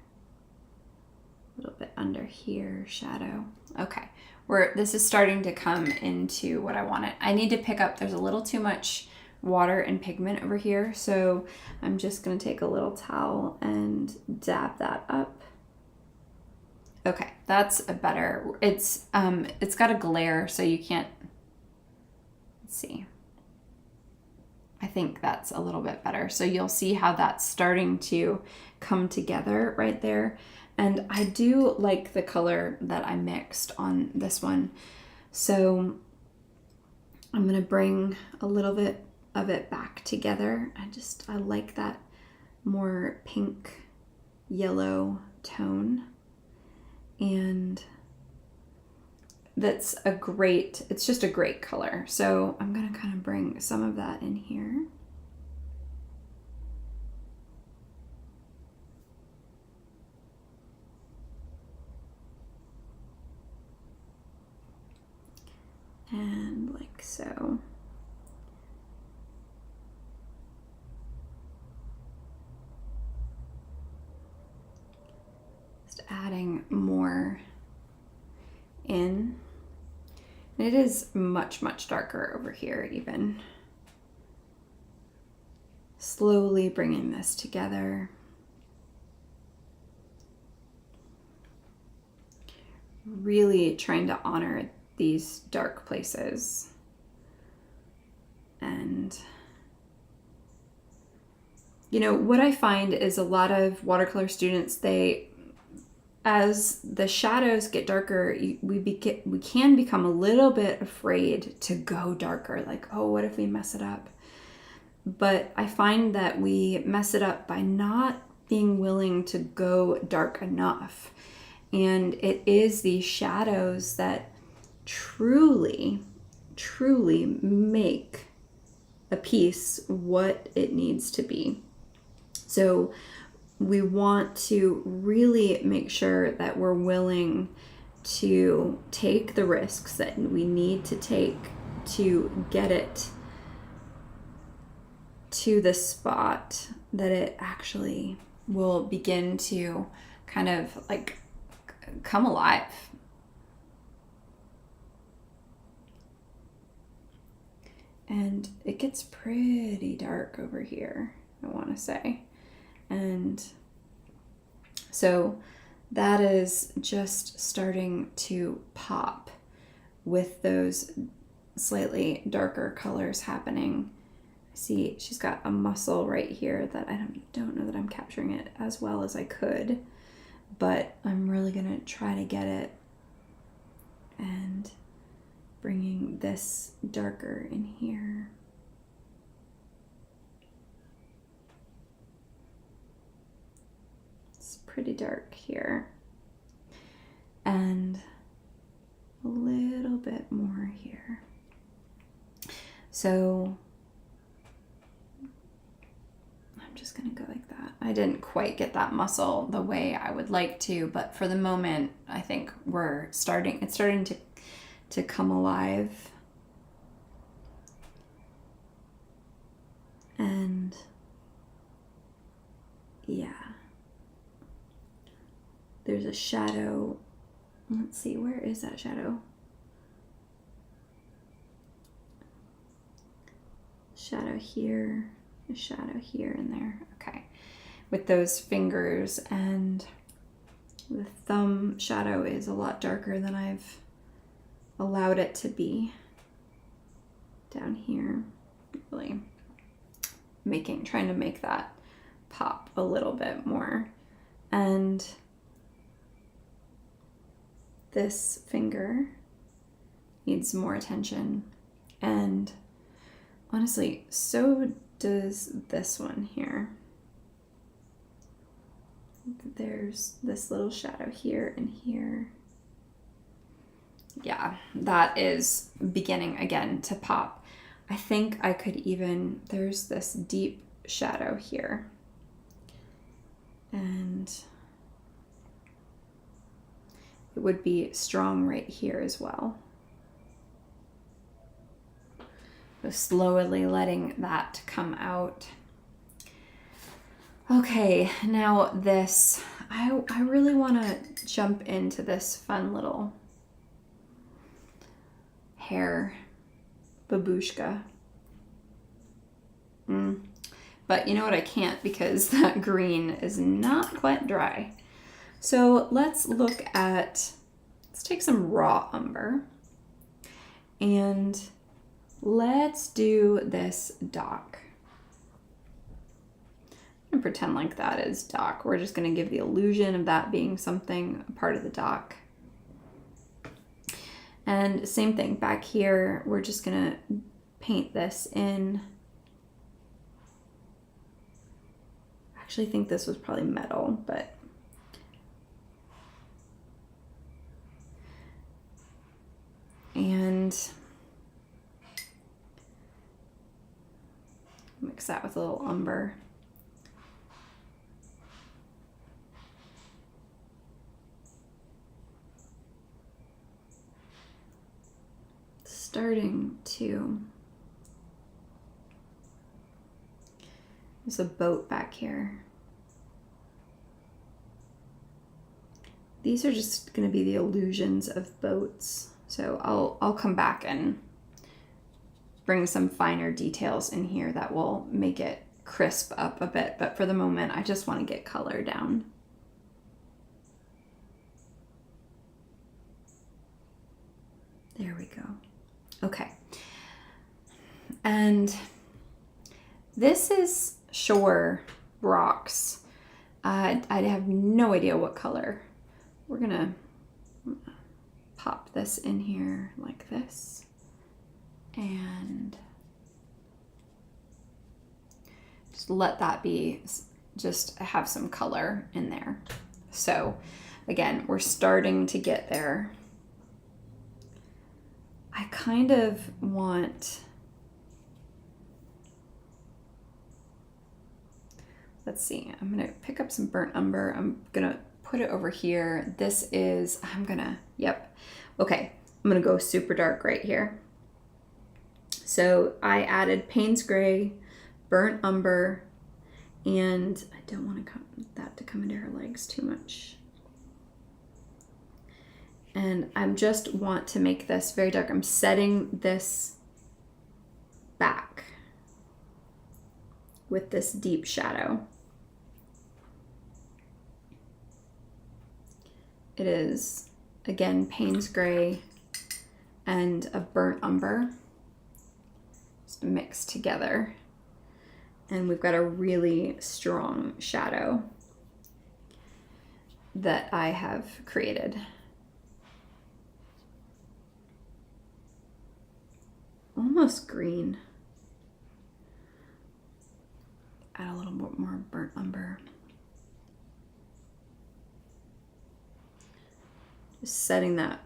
[SPEAKER 1] a little bit under here, shadow. Okay, this is starting to come into what I wanted. I need to pick up, there's a little too much water and pigment over here, so I'm just gonna take a little towel and dab that up. Okay, that's a better, it's got a glare, so you can't, see. I think that's a little bit better. So you'll see how that's starting to come together right there. And I do like the color that I mixed on this one. So I'm gonna bring a little bit of it back together. I like that more pink yellow tone. And it's just a great color. So I'm gonna kind of bring some of that in here. And like so. Just adding more in. It is much, much darker over here even. Slowly bringing this together. Really trying to honor these dark places. And you know, what I find is a lot of watercolor students, as the shadows get darker, we can become a little bit afraid to go darker. Like, oh, what if we mess it up? But I find that we mess it up by not being willing to go dark enough. And it is these shadows that truly, truly make a piece what it needs to be. So we want to really make sure that we're willing to take the risks that we need to take to get it to the spot that it actually will begin to kind of like come alive. And it gets pretty dark over here, I want to say. And so that is just starting to pop with those slightly darker colors happening. See, she's got a muscle right here that I don't know that I'm capturing it as well as I could, but I'm really gonna try to get it and bringing this darker in here. It's pretty dark here. And a little bit more here. So I'm just gonna go like that. I didn't quite get that muscle the way I would like to, but for the moment, I think it's starting to come alive. And yeah, there's a shadow. Let's see, where is that shadow? Shadow here, a shadow here and there. Okay, with those fingers, and the thumb shadow is a lot darker than I've allowed it to be down here. Really trying to make that pop a little bit more. And this finger needs more attention, and honestly, so does this one here. There's this little shadow here and here. Yeah, that is beginning again to pop. I think I could even, there's this deep shadow here. And it would be strong right here as well. So slowly letting that come out. Okay, now this, I really want to jump into this fun little hair babushka. But you know what, I can't, because that green is not quite dry. So let's take some raw umber, and let's do this dock. And pretend like that is dock. We're just going to give the illusion of that being something, a part of the dock. And same thing back here, we're just going to paint this in. I actually think this was probably metal, but and mix that with a little umber. Starting to, there's a boat back here. These are just going to be the illusions of boats. So I'll come back and bring some finer details in here that will make it crisp up a bit. But for the moment, I just want to get color down. There we go. Okay. And this is shore rocks. I have no idea what color. We're gonna pop this in here like this, and just let that be, just have some color in there. So again, we're starting to get there. I kind of want, let's see, I'm gonna pick up some burnt umber. I'm gonna put it over here. This is, okay, I'm gonna go super dark right here. So I added Payne's Gray, burnt umber, and I don't want that to come into her legs too much. And I just want to make this very dark. I'm setting this back with this deep shadow. It is, again, Payne's Gray and a burnt umber just mixed together. And we've got a really strong shadow that I have created. Almost green. Add a little bit more burnt umber. Just setting that,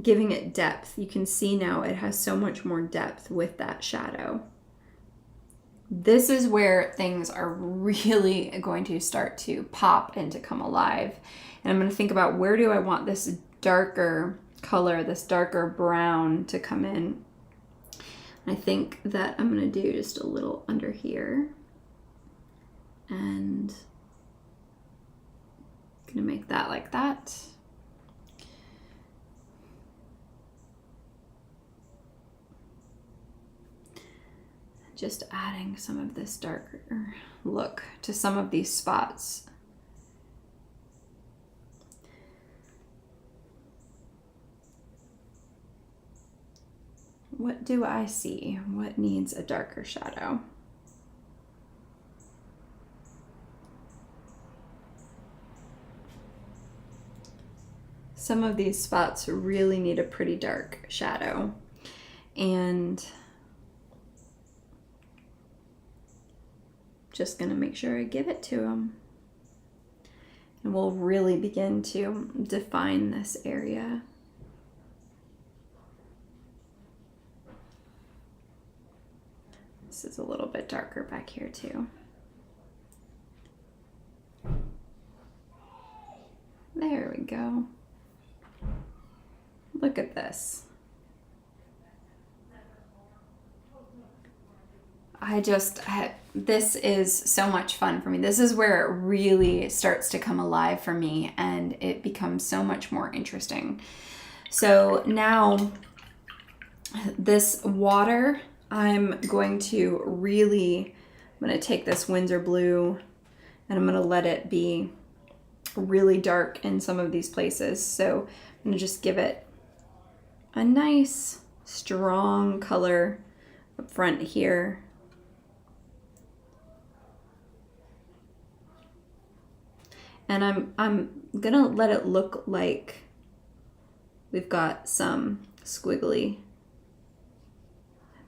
[SPEAKER 1] giving it depth. You can see now it has so much more depth with that shadow. This is where things are really going to start to pop and to come alive. And I'm going to think about, where do I want this darker color, this darker brown to come in? I think that I'm gonna do just a little under here, and gonna make that like that. Just adding some of this darker look to some of these spots. What do I see? What needs a darker shadow? Some of these spots really need a pretty dark shadow, and just gonna make sure I give it to them. And we'll really begin to define this area. This is a little bit darker back here too. There we go. Look at this. This is so much fun for me. This is where it really starts to come alive for me, and it becomes so much more interesting. So now this water, I'm going to take this Windsor blue and I'm going to let it be really dark in some of these places. So I'm going to just give it a nice strong color up front here. And I'm gonna let it look like we've got some squiggly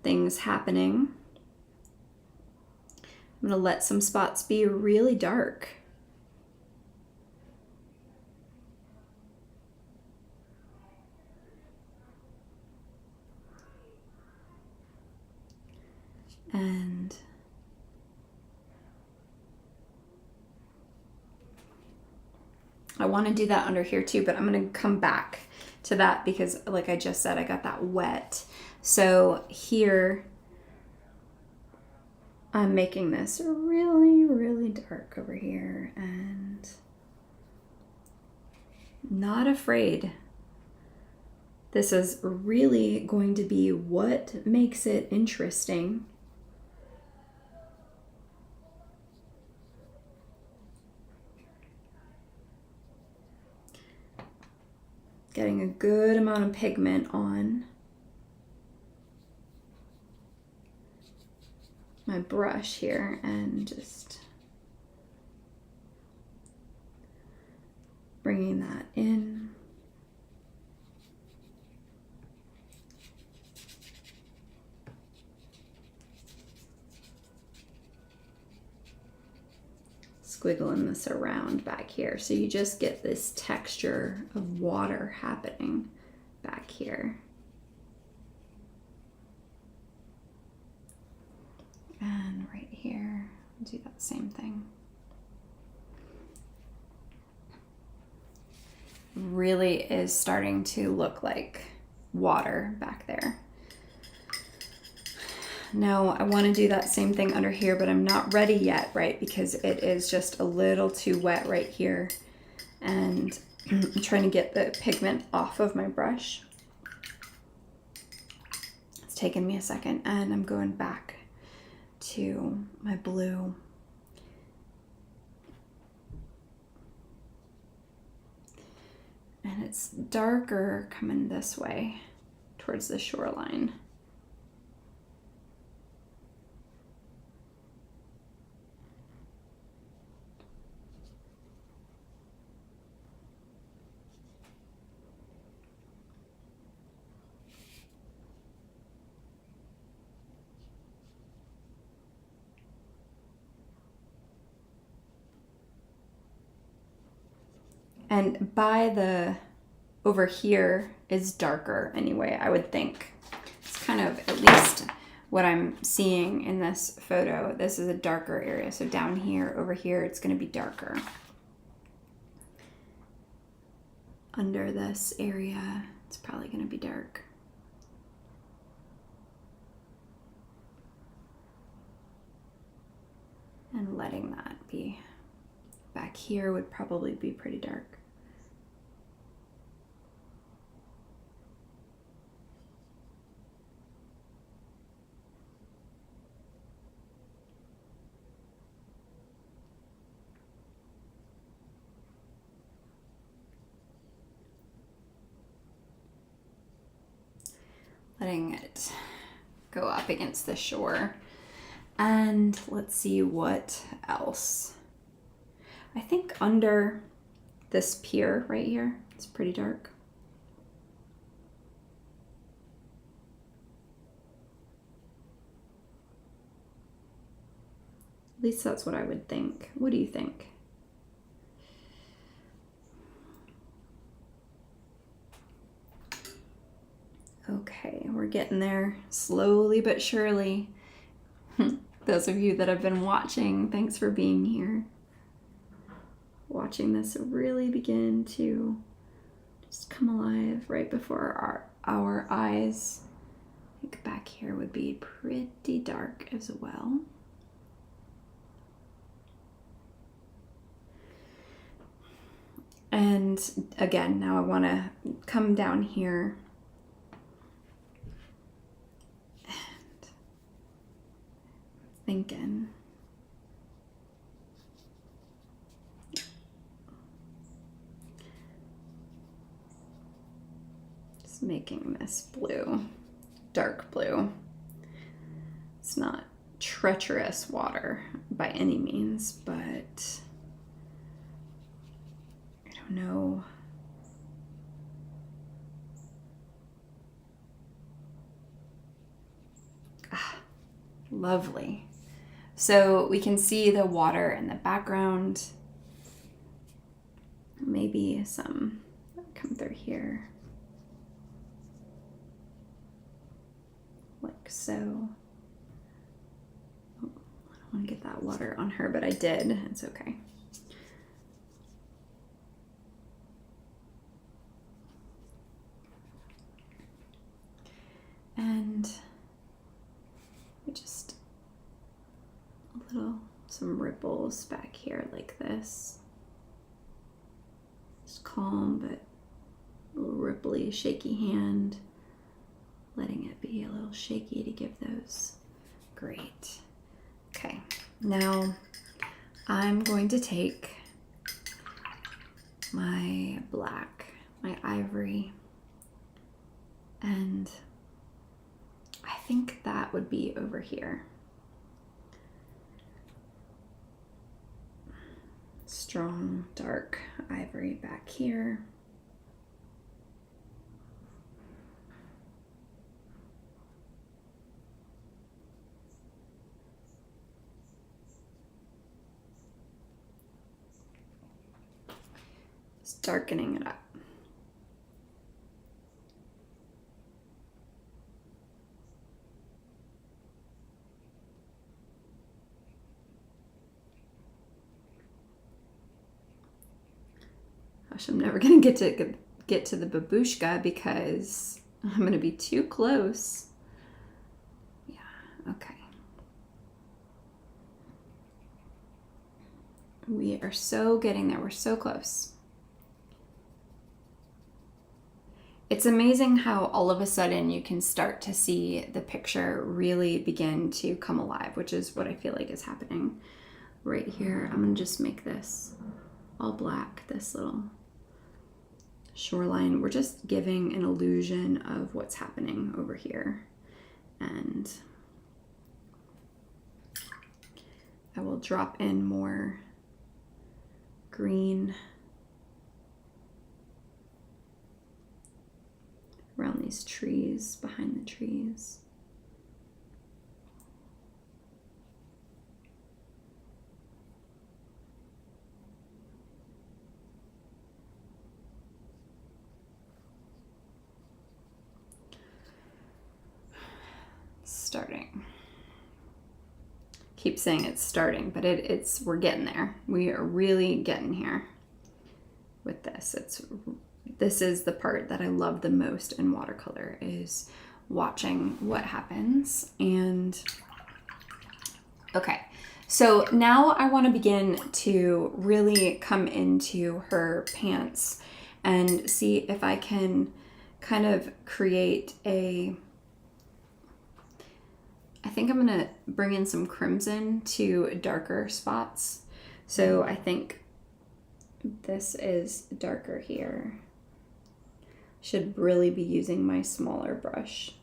[SPEAKER 1] things happening. I'm gonna let some spots be really dark. And I want to do that under here too, but I'm going to come back to that because like I just said, I got that wet. So here I'm making this really, really dark over here, and not afraid. This is really going to be what makes it interesting. Getting a good amount of pigment on my brush here and just bringing that in. Squiggling this around back here. So you just get this texture of water happening back here. And right here, do that same thing. Really is starting to look like water back there. Now I want to do that same thing under here, but I'm not ready yet, right? Because it is just a little too wet right here. And I'm trying to get the pigment off of my brush. It's taken me a second, and I'm going back to my blue. And it's darker coming this way towards the shoreline. And by the over here is darker anyway, I would think. It's kind of at least what I'm seeing in this photo. This is a darker area. So down here, over here, it's going to be darker. Under this area, it's probably going to be dark. letting that be. Back here would probably be pretty dark. Letting it go up against the shore. And let's see what else. I think under this pier right here, it's pretty dark. At least that's what I would think. What do you think? Okay, we're getting there slowly but surely. Those of you that have been watching, thanks for being here. Watching this really begin to just come alive right before our eyes. I think back here would be pretty dark as well. And again, now I want to come down here and thinking. Just making this blue, dark blue. It's not treacherous water by any means, but no. Ah, lovely. So we can see the water in the background. Maybe some come through here. Like so. Oh, I don't want to get that water on her, but I did. It's okay. And just some ripples back here like this. Just calm, but a little ripply, shaky hand. Letting it be a little shaky to give those. Great. Okay, now I'm going to take my black, my ivory, and I think that would be over here. Strong, dark ivory back here. Just darkening it up. Gosh, I'm never gonna get to the babushka because I'm gonna be too close. Yeah, okay. We are so getting there. We're so close. It's amazing how all of a sudden you can start to see the picture really begin to come alive, which is what I feel like is happening right here. I'm gonna just make this all black, this little shoreline. We're just giving an illusion of what's happening over here. And I will drop in more green around these trees, behind the trees. Starting. Keep saying it's starting, but we're getting there. We are really getting here with this. This is the part that I love the most in watercolor, is watching what happens. And okay, So now I want to begin to really come into her pants and see if I can kind of create I think I'm going to bring in some crimson to darker spots. So I think this is darker here. Should really be using my smaller brush.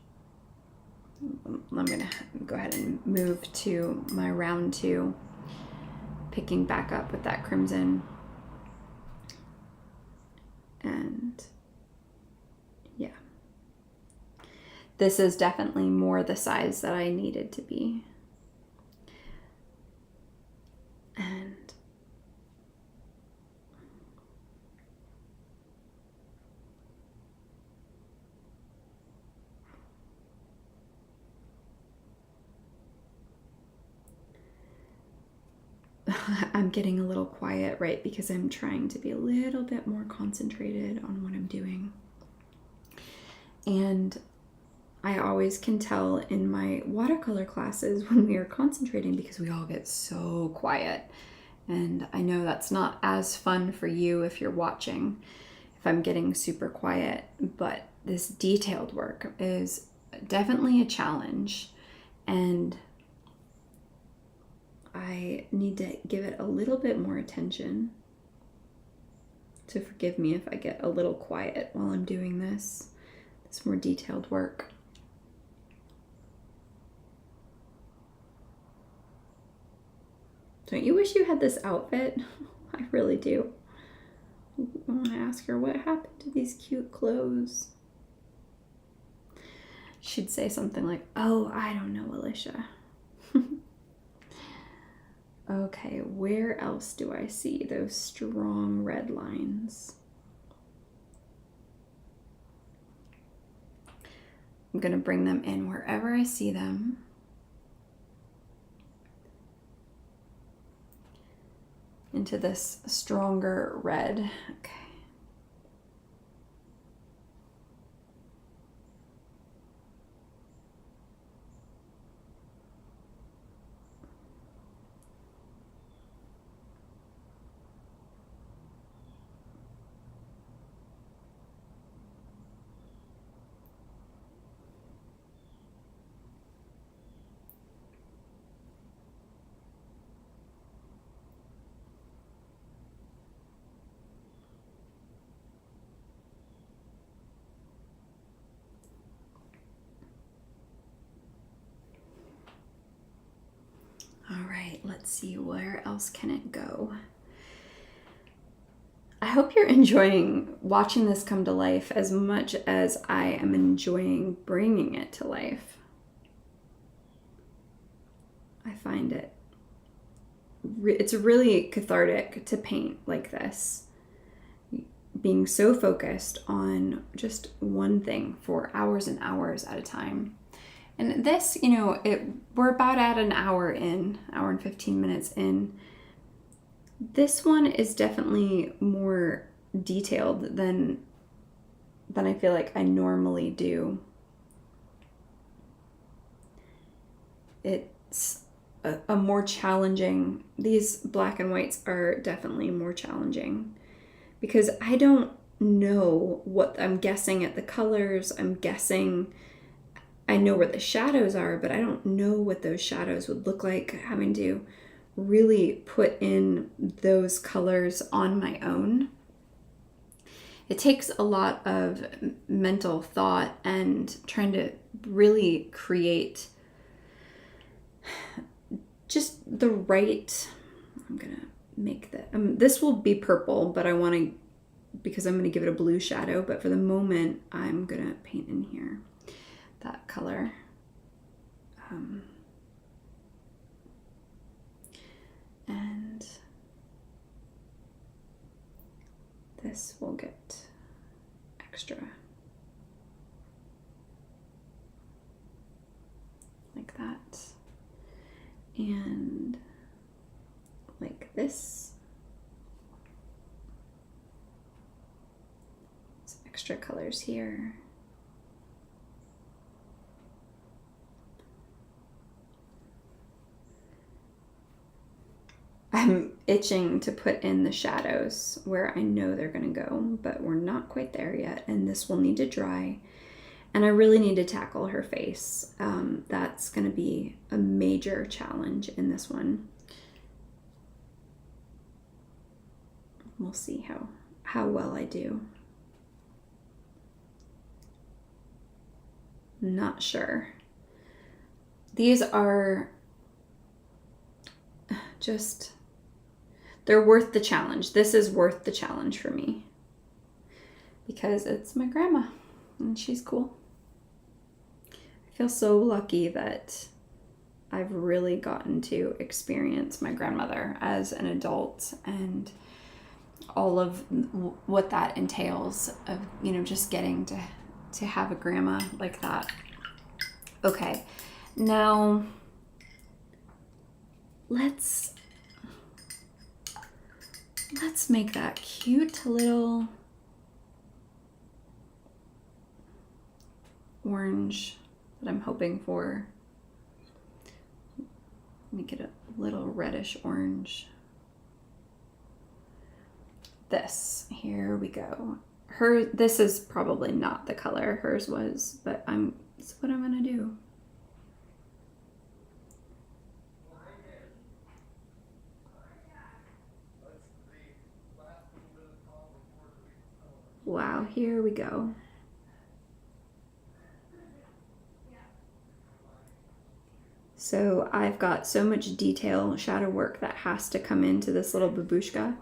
[SPEAKER 1] I'm going to go ahead and move to my round 2, picking back up with that crimson. And yeah, this is definitely more the size that I needed to be. And I'm getting a little quiet, right? Because I'm trying to be a little bit more concentrated on what I'm doing. And I always can tell in my watercolor classes when we are concentrating, because we all get so quiet. And I know that's not as fun for you if you're watching, if I'm getting super quiet, but this detailed work is definitely a challenge. And I need to give it a little bit more attention. So forgive me if I get a little quiet while I'm doing this more detailed work. Don't you wish you had this outfit? I really do. I want to ask her what happened to these cute clothes. She'd say something like, "Oh, I don't know, Alicia." Okay, where else do I see those strong red lines? I'm going to bring them in wherever I see them. Into this stronger red. Okay. All right, let's see, where else can it go? I hope you're enjoying watching this come to life as much as I am enjoying bringing it to life. I find it's really cathartic to paint like this, being so focused on just one thing for hours and hours at a time. And this, we're about at an hour in, hour and 15 minutes in. This one is definitely more detailed than I feel like I normally do. It's a more challenging, these black and whites are definitely more challenging because I don't know what I'm guessing at the colors. I know where the shadows are, but I don't know what those shadows would look like, having to really put in those colors on my own. It takes a lot of mental thought and trying to really create just the right, I'm gonna make that, this will be purple, but because I'm gonna give it a blue shadow, but for the moment, I'm gonna paint in here that color. And this will get extra like that, and like this. Some extra colors here. itching to put in the shadows where I know they're gonna go, but we're not quite there yet, and this will need to dry. And I really need to tackle her face. That's gonna be a major challenge in this one. We'll see how well I do. Not sure. These are just, they're worth the challenge. This is worth the challenge for me because it's my grandma and she's cool. I feel so lucky that I've really gotten to experience my grandmother as an adult and all of what that entails of, you know, just getting to have a grandma like that. Okay, now let's make that cute little orange that I'm hoping for. Make it a little reddish orange. This, here we go. This is probably not the color hers was, but it's what I'm gonna do. Wow, here we go. So I've got so much detail shadow work that has to come into this little babushka,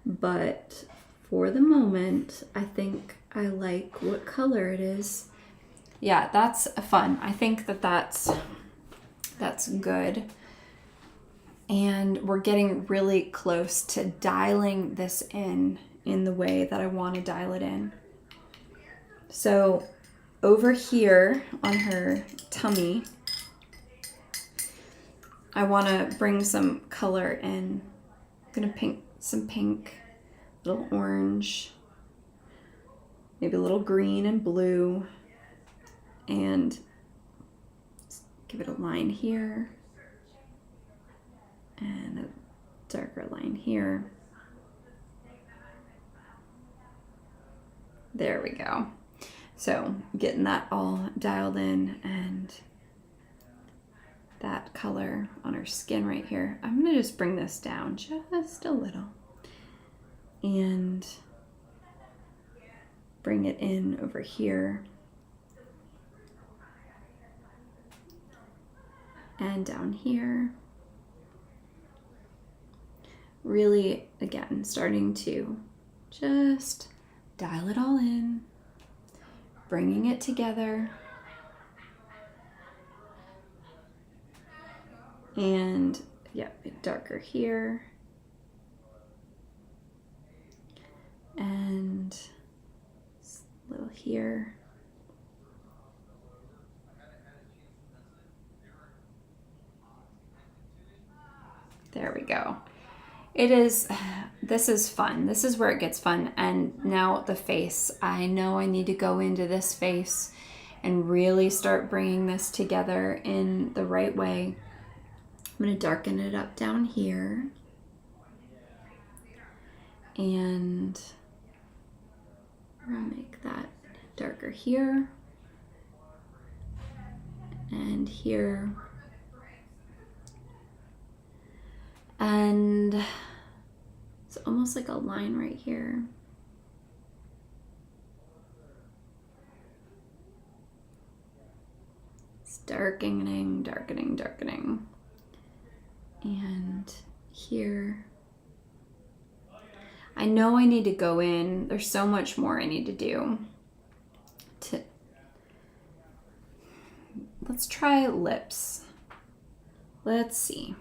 [SPEAKER 1] but for the moment, I think I like what color it is. Yeah, that's fun. I think that's good. And we're getting really close to dialing this in the way that I want to dial it in. So over here on her tummy, I want to bring some color in. I'm gonna paint some pink, a little orange, maybe a little green and blue, and give it a line here and a darker line here. There we go. So getting that all dialed in and that color on her skin right here. I'm gonna just bring this down just a little and bring it in over here and down here. Really, again, starting to just dial it all in, bringing it together. And yeah, a bit darker here. And a little here. There we go. This is fun. This is where it gets fun. And now the face. I know I need to go into this face and really start bringing this together in the right way. I'm going to darken it up down here. And I'm going to make that darker here. And here. And it's almost like a line right here. It's darkening, darkening, darkening. And here. I know I need to go in. There's so much more I need to do. Let's try lips. Let's see.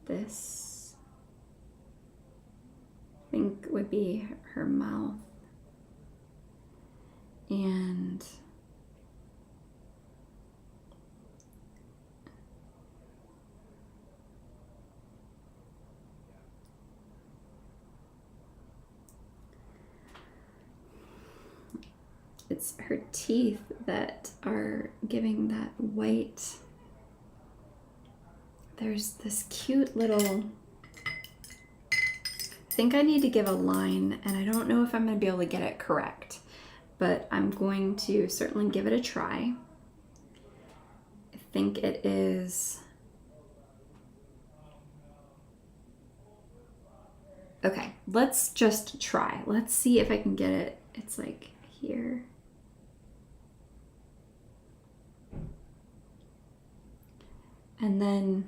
[SPEAKER 1] This, I think, would be her mouth. And it's her teeth that are giving that white there's this cute little, I think I need to give a line, and I don't know if I'm going to be able to get it correct, but I'm going to certainly give it a try. I think it is, okay, let's just try. Let's see if I can get it. It's like here. And then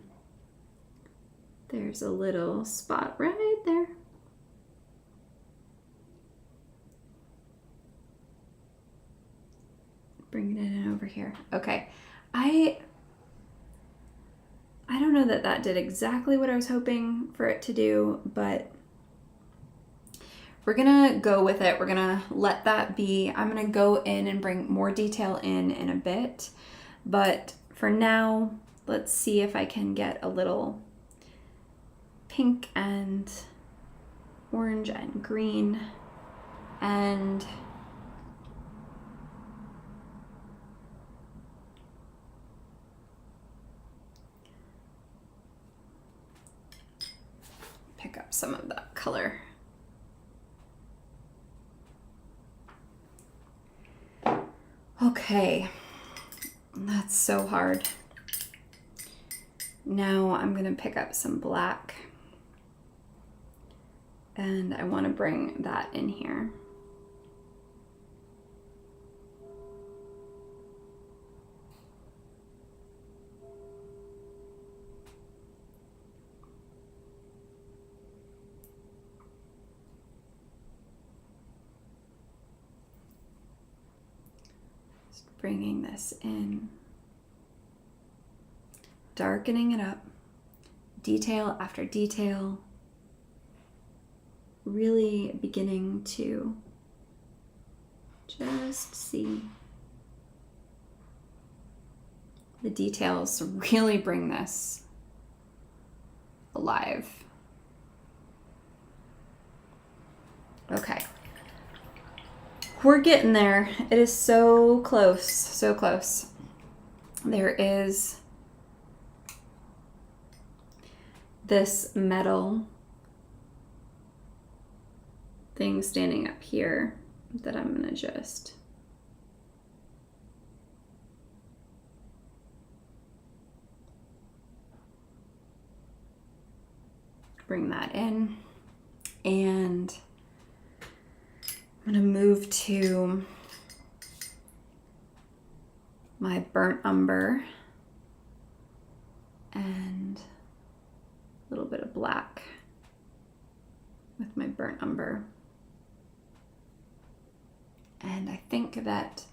[SPEAKER 1] there's a little spot right there. Bringing it in over here. Okay, I don't know that that did exactly what I was hoping for it to do, but we're gonna go with it. We're gonna let that be. I'm gonna go in and bring more detail in a bit, but for now, let's see if I can get a little pink and orange and green and pick up some of that color. Okay, that's so hard. Now I'm gonna pick up some black and I wanna bring that in here. Bringing this in, darkening it up, detail after detail, really beginning to just see the details really bring this alive. Okay. We're getting there. It is so close, so close. There is this metal thing standing up here that I'm gonna just bring that in, and I'm gonna move to my burnt umber and a little bit of black with my burnt umber. And I think that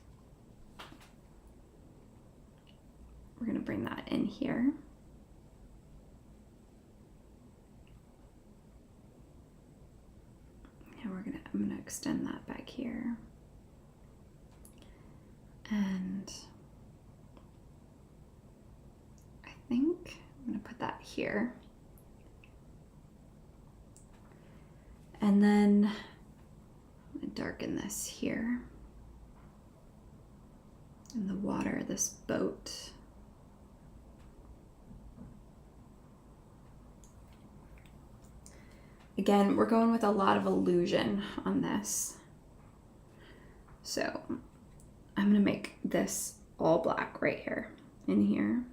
[SPEAKER 1] we're gonna bring that in here. And I'm gonna extend that back here. And I think I'm gonna put that here. And then I'm gonna darken this here. In the water, this boat. Again, we're going with a lot of illusion on this. So I'm gonna make this all black right here, in here.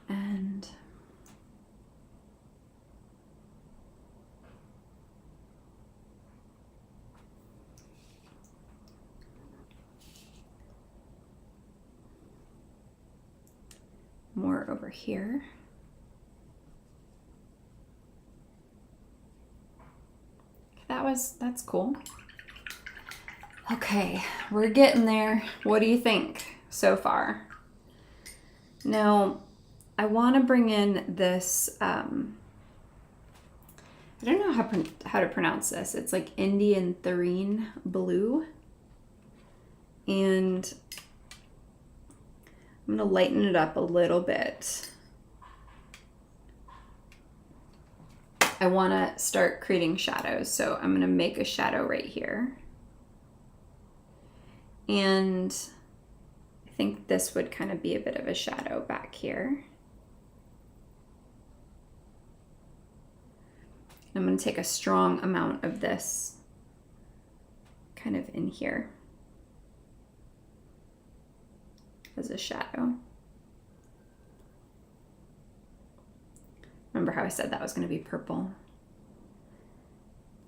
[SPEAKER 1] And more over here. That's cool. Okay, we're getting there. What do you think so far? Now, I want to bring in this, I don't know how to pronounce this. It's like Indian Therine blue. And I'm gonna lighten it up a little bit. I wanna start creating shadows, so I'm gonna make a shadow right here. And I think this would kind of be a bit of a shadow back here. I'm going to take a strong amount of this kind of in here as a shadow. Remember how I said that was going to be purple?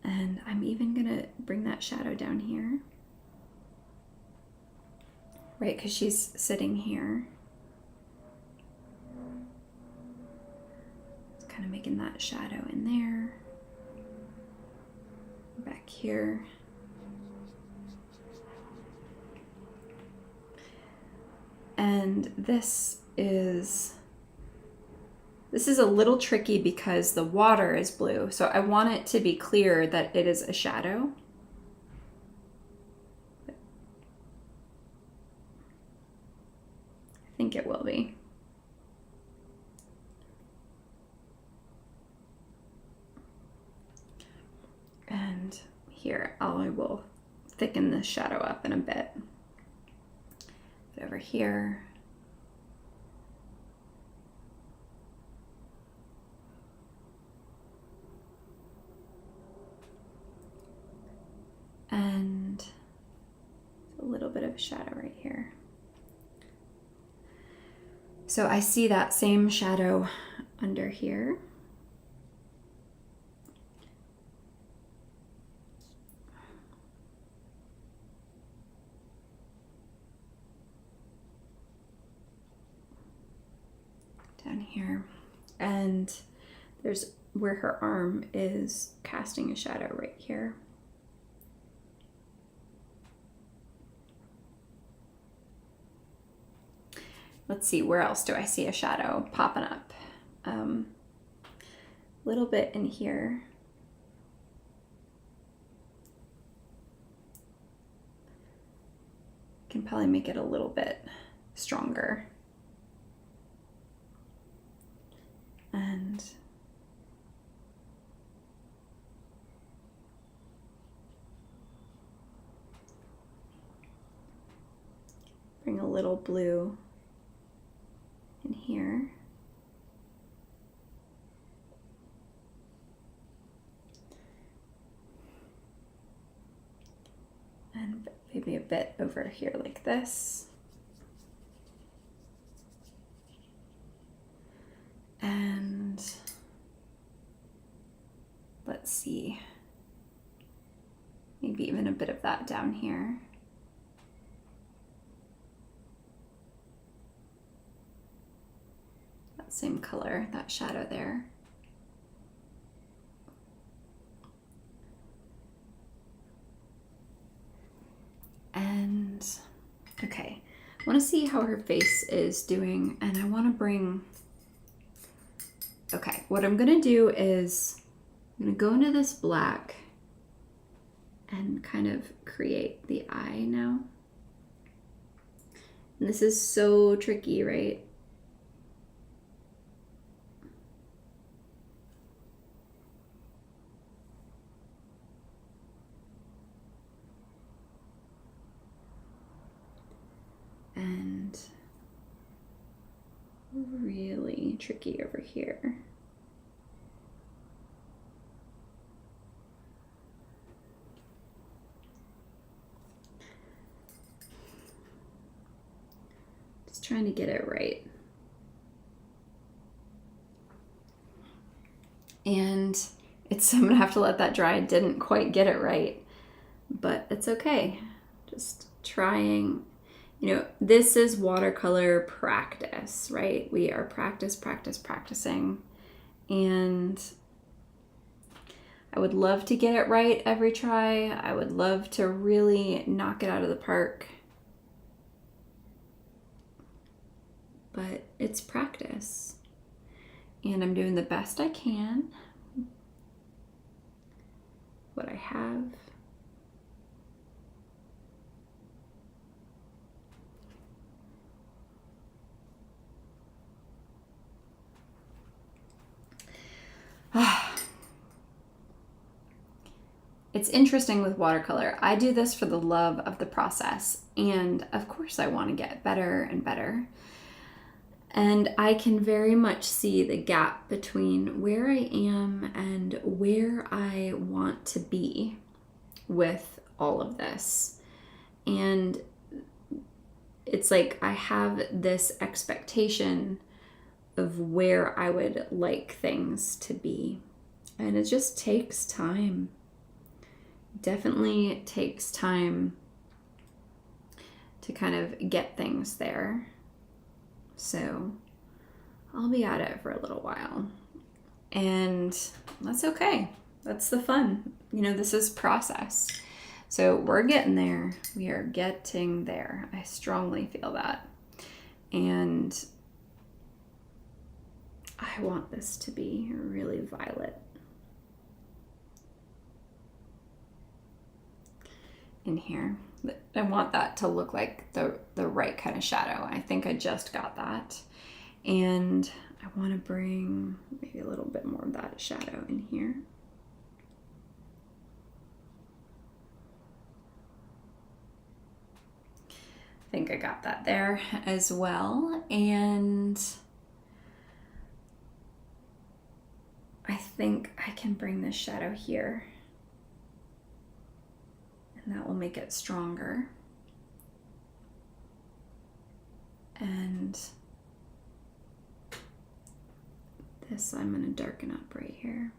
[SPEAKER 1] And I'm even going to bring that shadow down here. Right, because she's sitting here. It's kind of making that shadow in there. Back here. And this is a little tricky because the water is blue. So I want it to be clear that it is a shadow. I think it will be. And here, I will thicken this shadow up in a bit. But over here, and a little bit of shadow right here. So I see that same shadow under here. Down here. And there's where her arm is casting a shadow right here. Let's see, where else do I see a shadow popping up? A little bit in here. Can probably make it a little bit stronger. And bring a little blue in here. And maybe a bit over here like this. And let's see, maybe even a bit of that down here. That same color, that shadow there. And okay, I want to see how her face is doing, and I want to bring, okay, what I'm gonna do is I'm gonna go into this black and kind of create the eye now. And this is so tricky, right? And really tricky over here. Just trying to get it right. And I'm gonna have to let that dry. I didn't quite get it right, but it's okay. Just trying. You know, this is watercolor practice, right? We are practicing. And I would love to get it right every try. I would love to really knock it out of the park. But it's practice. And I'm doing the best I can. What I have. it's interesting with watercolor. I do this for the love of the process, and of course I want to get better and better. And I can very much see the gap between where I am and where I want to be with all of this. And it's like I have this expectation of where I would like things to be. And it just takes time. Definitely takes time to kind of get things there. So I'll be at it for a little while. And that's okay. That's the fun. You know, this is process. So we're getting there. We are getting there. I strongly feel that. And I want this to be really violet in here. I want that to look like the right kind of shadow. I think I just got that. And I want to bring maybe a little bit more of that shadow in here. I think I got that there as well. And I think I can bring this shadow here. And that will make it stronger. And this I'm going to darken up right here.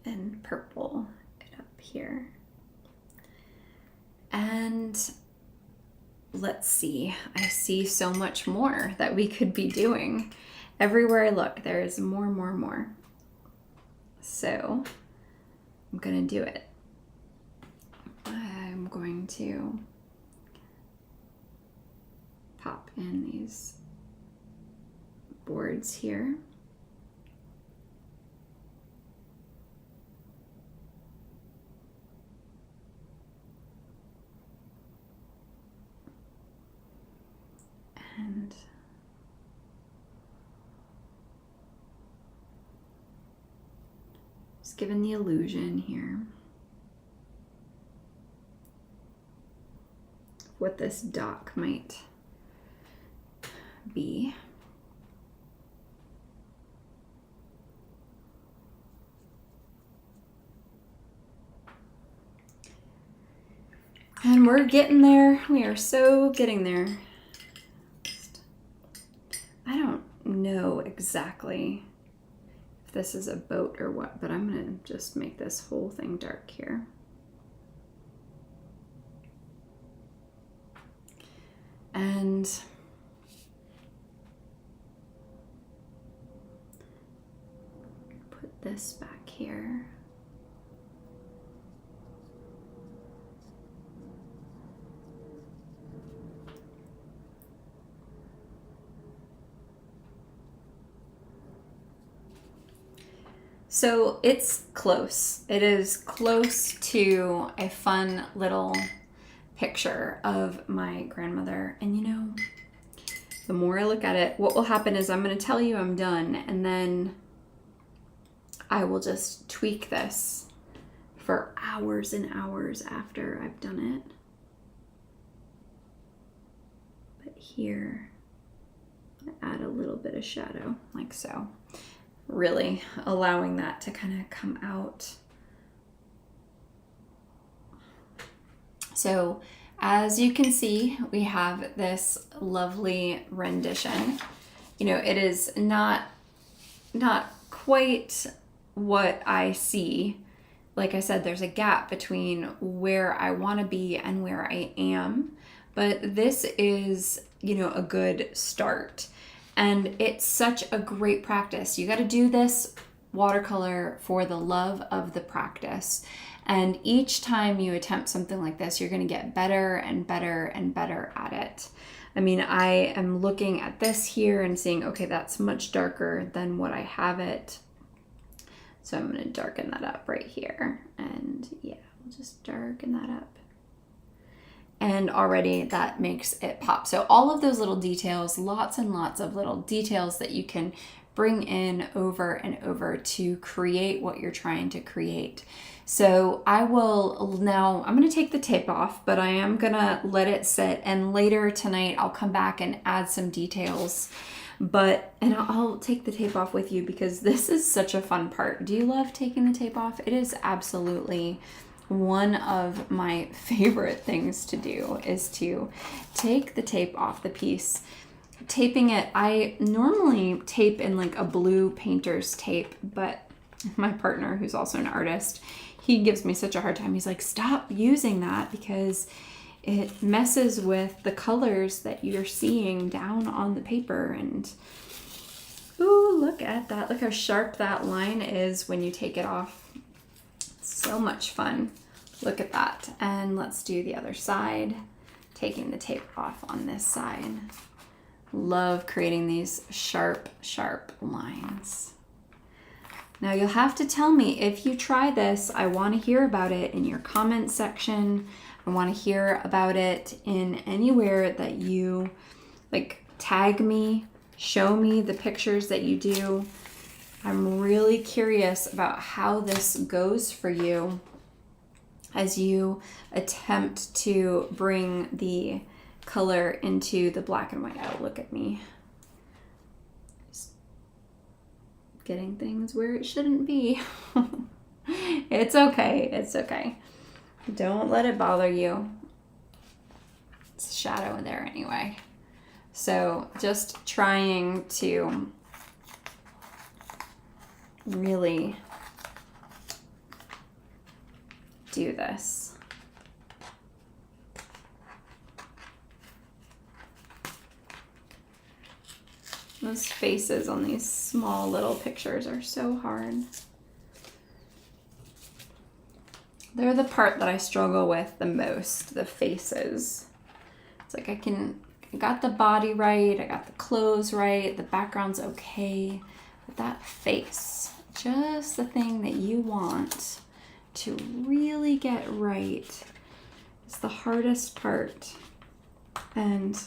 [SPEAKER 1] And purple it up here. And let's see, I see so much more that we could be doing. Everywhere I look, there's more. So I'm gonna do it. I'm going to pop in these boards here. And just giving the illusion here of what this dock might be. And we're getting there. We are so getting there. I don't know exactly if this is a boat or what, but I'm gonna just make this whole thing dark here. And put this back here. So it's close. It is close to a fun little picture of my grandmother. And you know, the more I look at it, what will happen is I'm going to tell you I'm done, and then I will just tweak this for hours and hours after I've done it. But here, add a little bit of shadow, like so. Really allowing that to kind of come out. So as you can see, we have this lovely rendition. You know, it is not quite what I see. Like I said, there's a gap between where I want to be and where I am, but this is, you know, a good start. And it's such a great practice. You got to do this watercolor for the love of the practice. And each time you attempt something like this, you're going to get better and better and better at it. I mean, I am looking at this here and seeing, okay, that's much darker than what I have it. So I'm going to darken that up right here. And yeah, we'll just darken that up. and already that makes it pop. So all of those little details, lots and lots of little details that you can bring in over and over to create what you're trying to create. So I'm going to take the tape off, but I am going to let it sit, and later tonight I'll come back and add some details. And I'll take the tape off with you because this is such a fun part. Do you love taking the tape off? It is absolutely one of my favorite things to do, is to take the tape off the piece. Taping it, I normally tape in like a blue painter's tape, but my partner, who's also an artist, he gives me such a hard time. He's like, stop using that because it messes with the colors that you're seeing down on the paper. And ooh, look at that. Look how sharp that line is when you take it off. So much fun. Look at that. And let's do the other side, taking the tape off on this side. Love creating these sharp, sharp lines. Now you'll have to tell me if you try this. I want to hear about it in your comment section. I want to hear about it in anywhere that you like. Tag me, show me the pictures that you do. I'm really curious about how this goes for you as you attempt to bring the color into the black and white. Oh, look at me. Just getting things where it shouldn't be. It's okay. It's okay. Don't let it bother you. It's a shadow in there anyway. So just trying to really do this. Those faces on these small little pictures are so hard. They're the part that I struggle with the most, the faces. It's like I got the body right, I got the clothes right, the background's okay, but that face, just the thing that you want to really get right, is the hardest part. And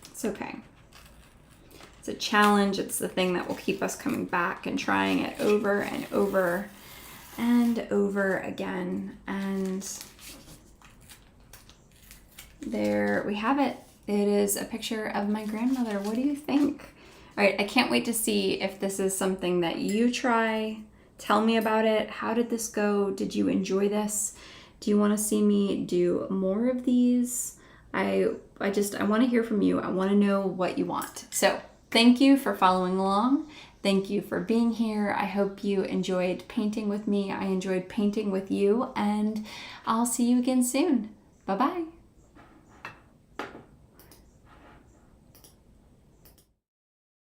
[SPEAKER 1] it's okay. It's a challenge. It's the thing that will keep us coming back and trying it over and over and over again. And there we have it. It is a picture of my grandmother. What do you think? All right, I can't wait to see if this is something that you try. Tell me about it. How did this go? Did you enjoy this? Do you want to see me do more of these? I want to hear from you. I want to know what you want. So thank you for following along. Thank you for being here. I hope you enjoyed painting with me. I enjoyed painting with you, and I'll see you again soon. Bye-bye.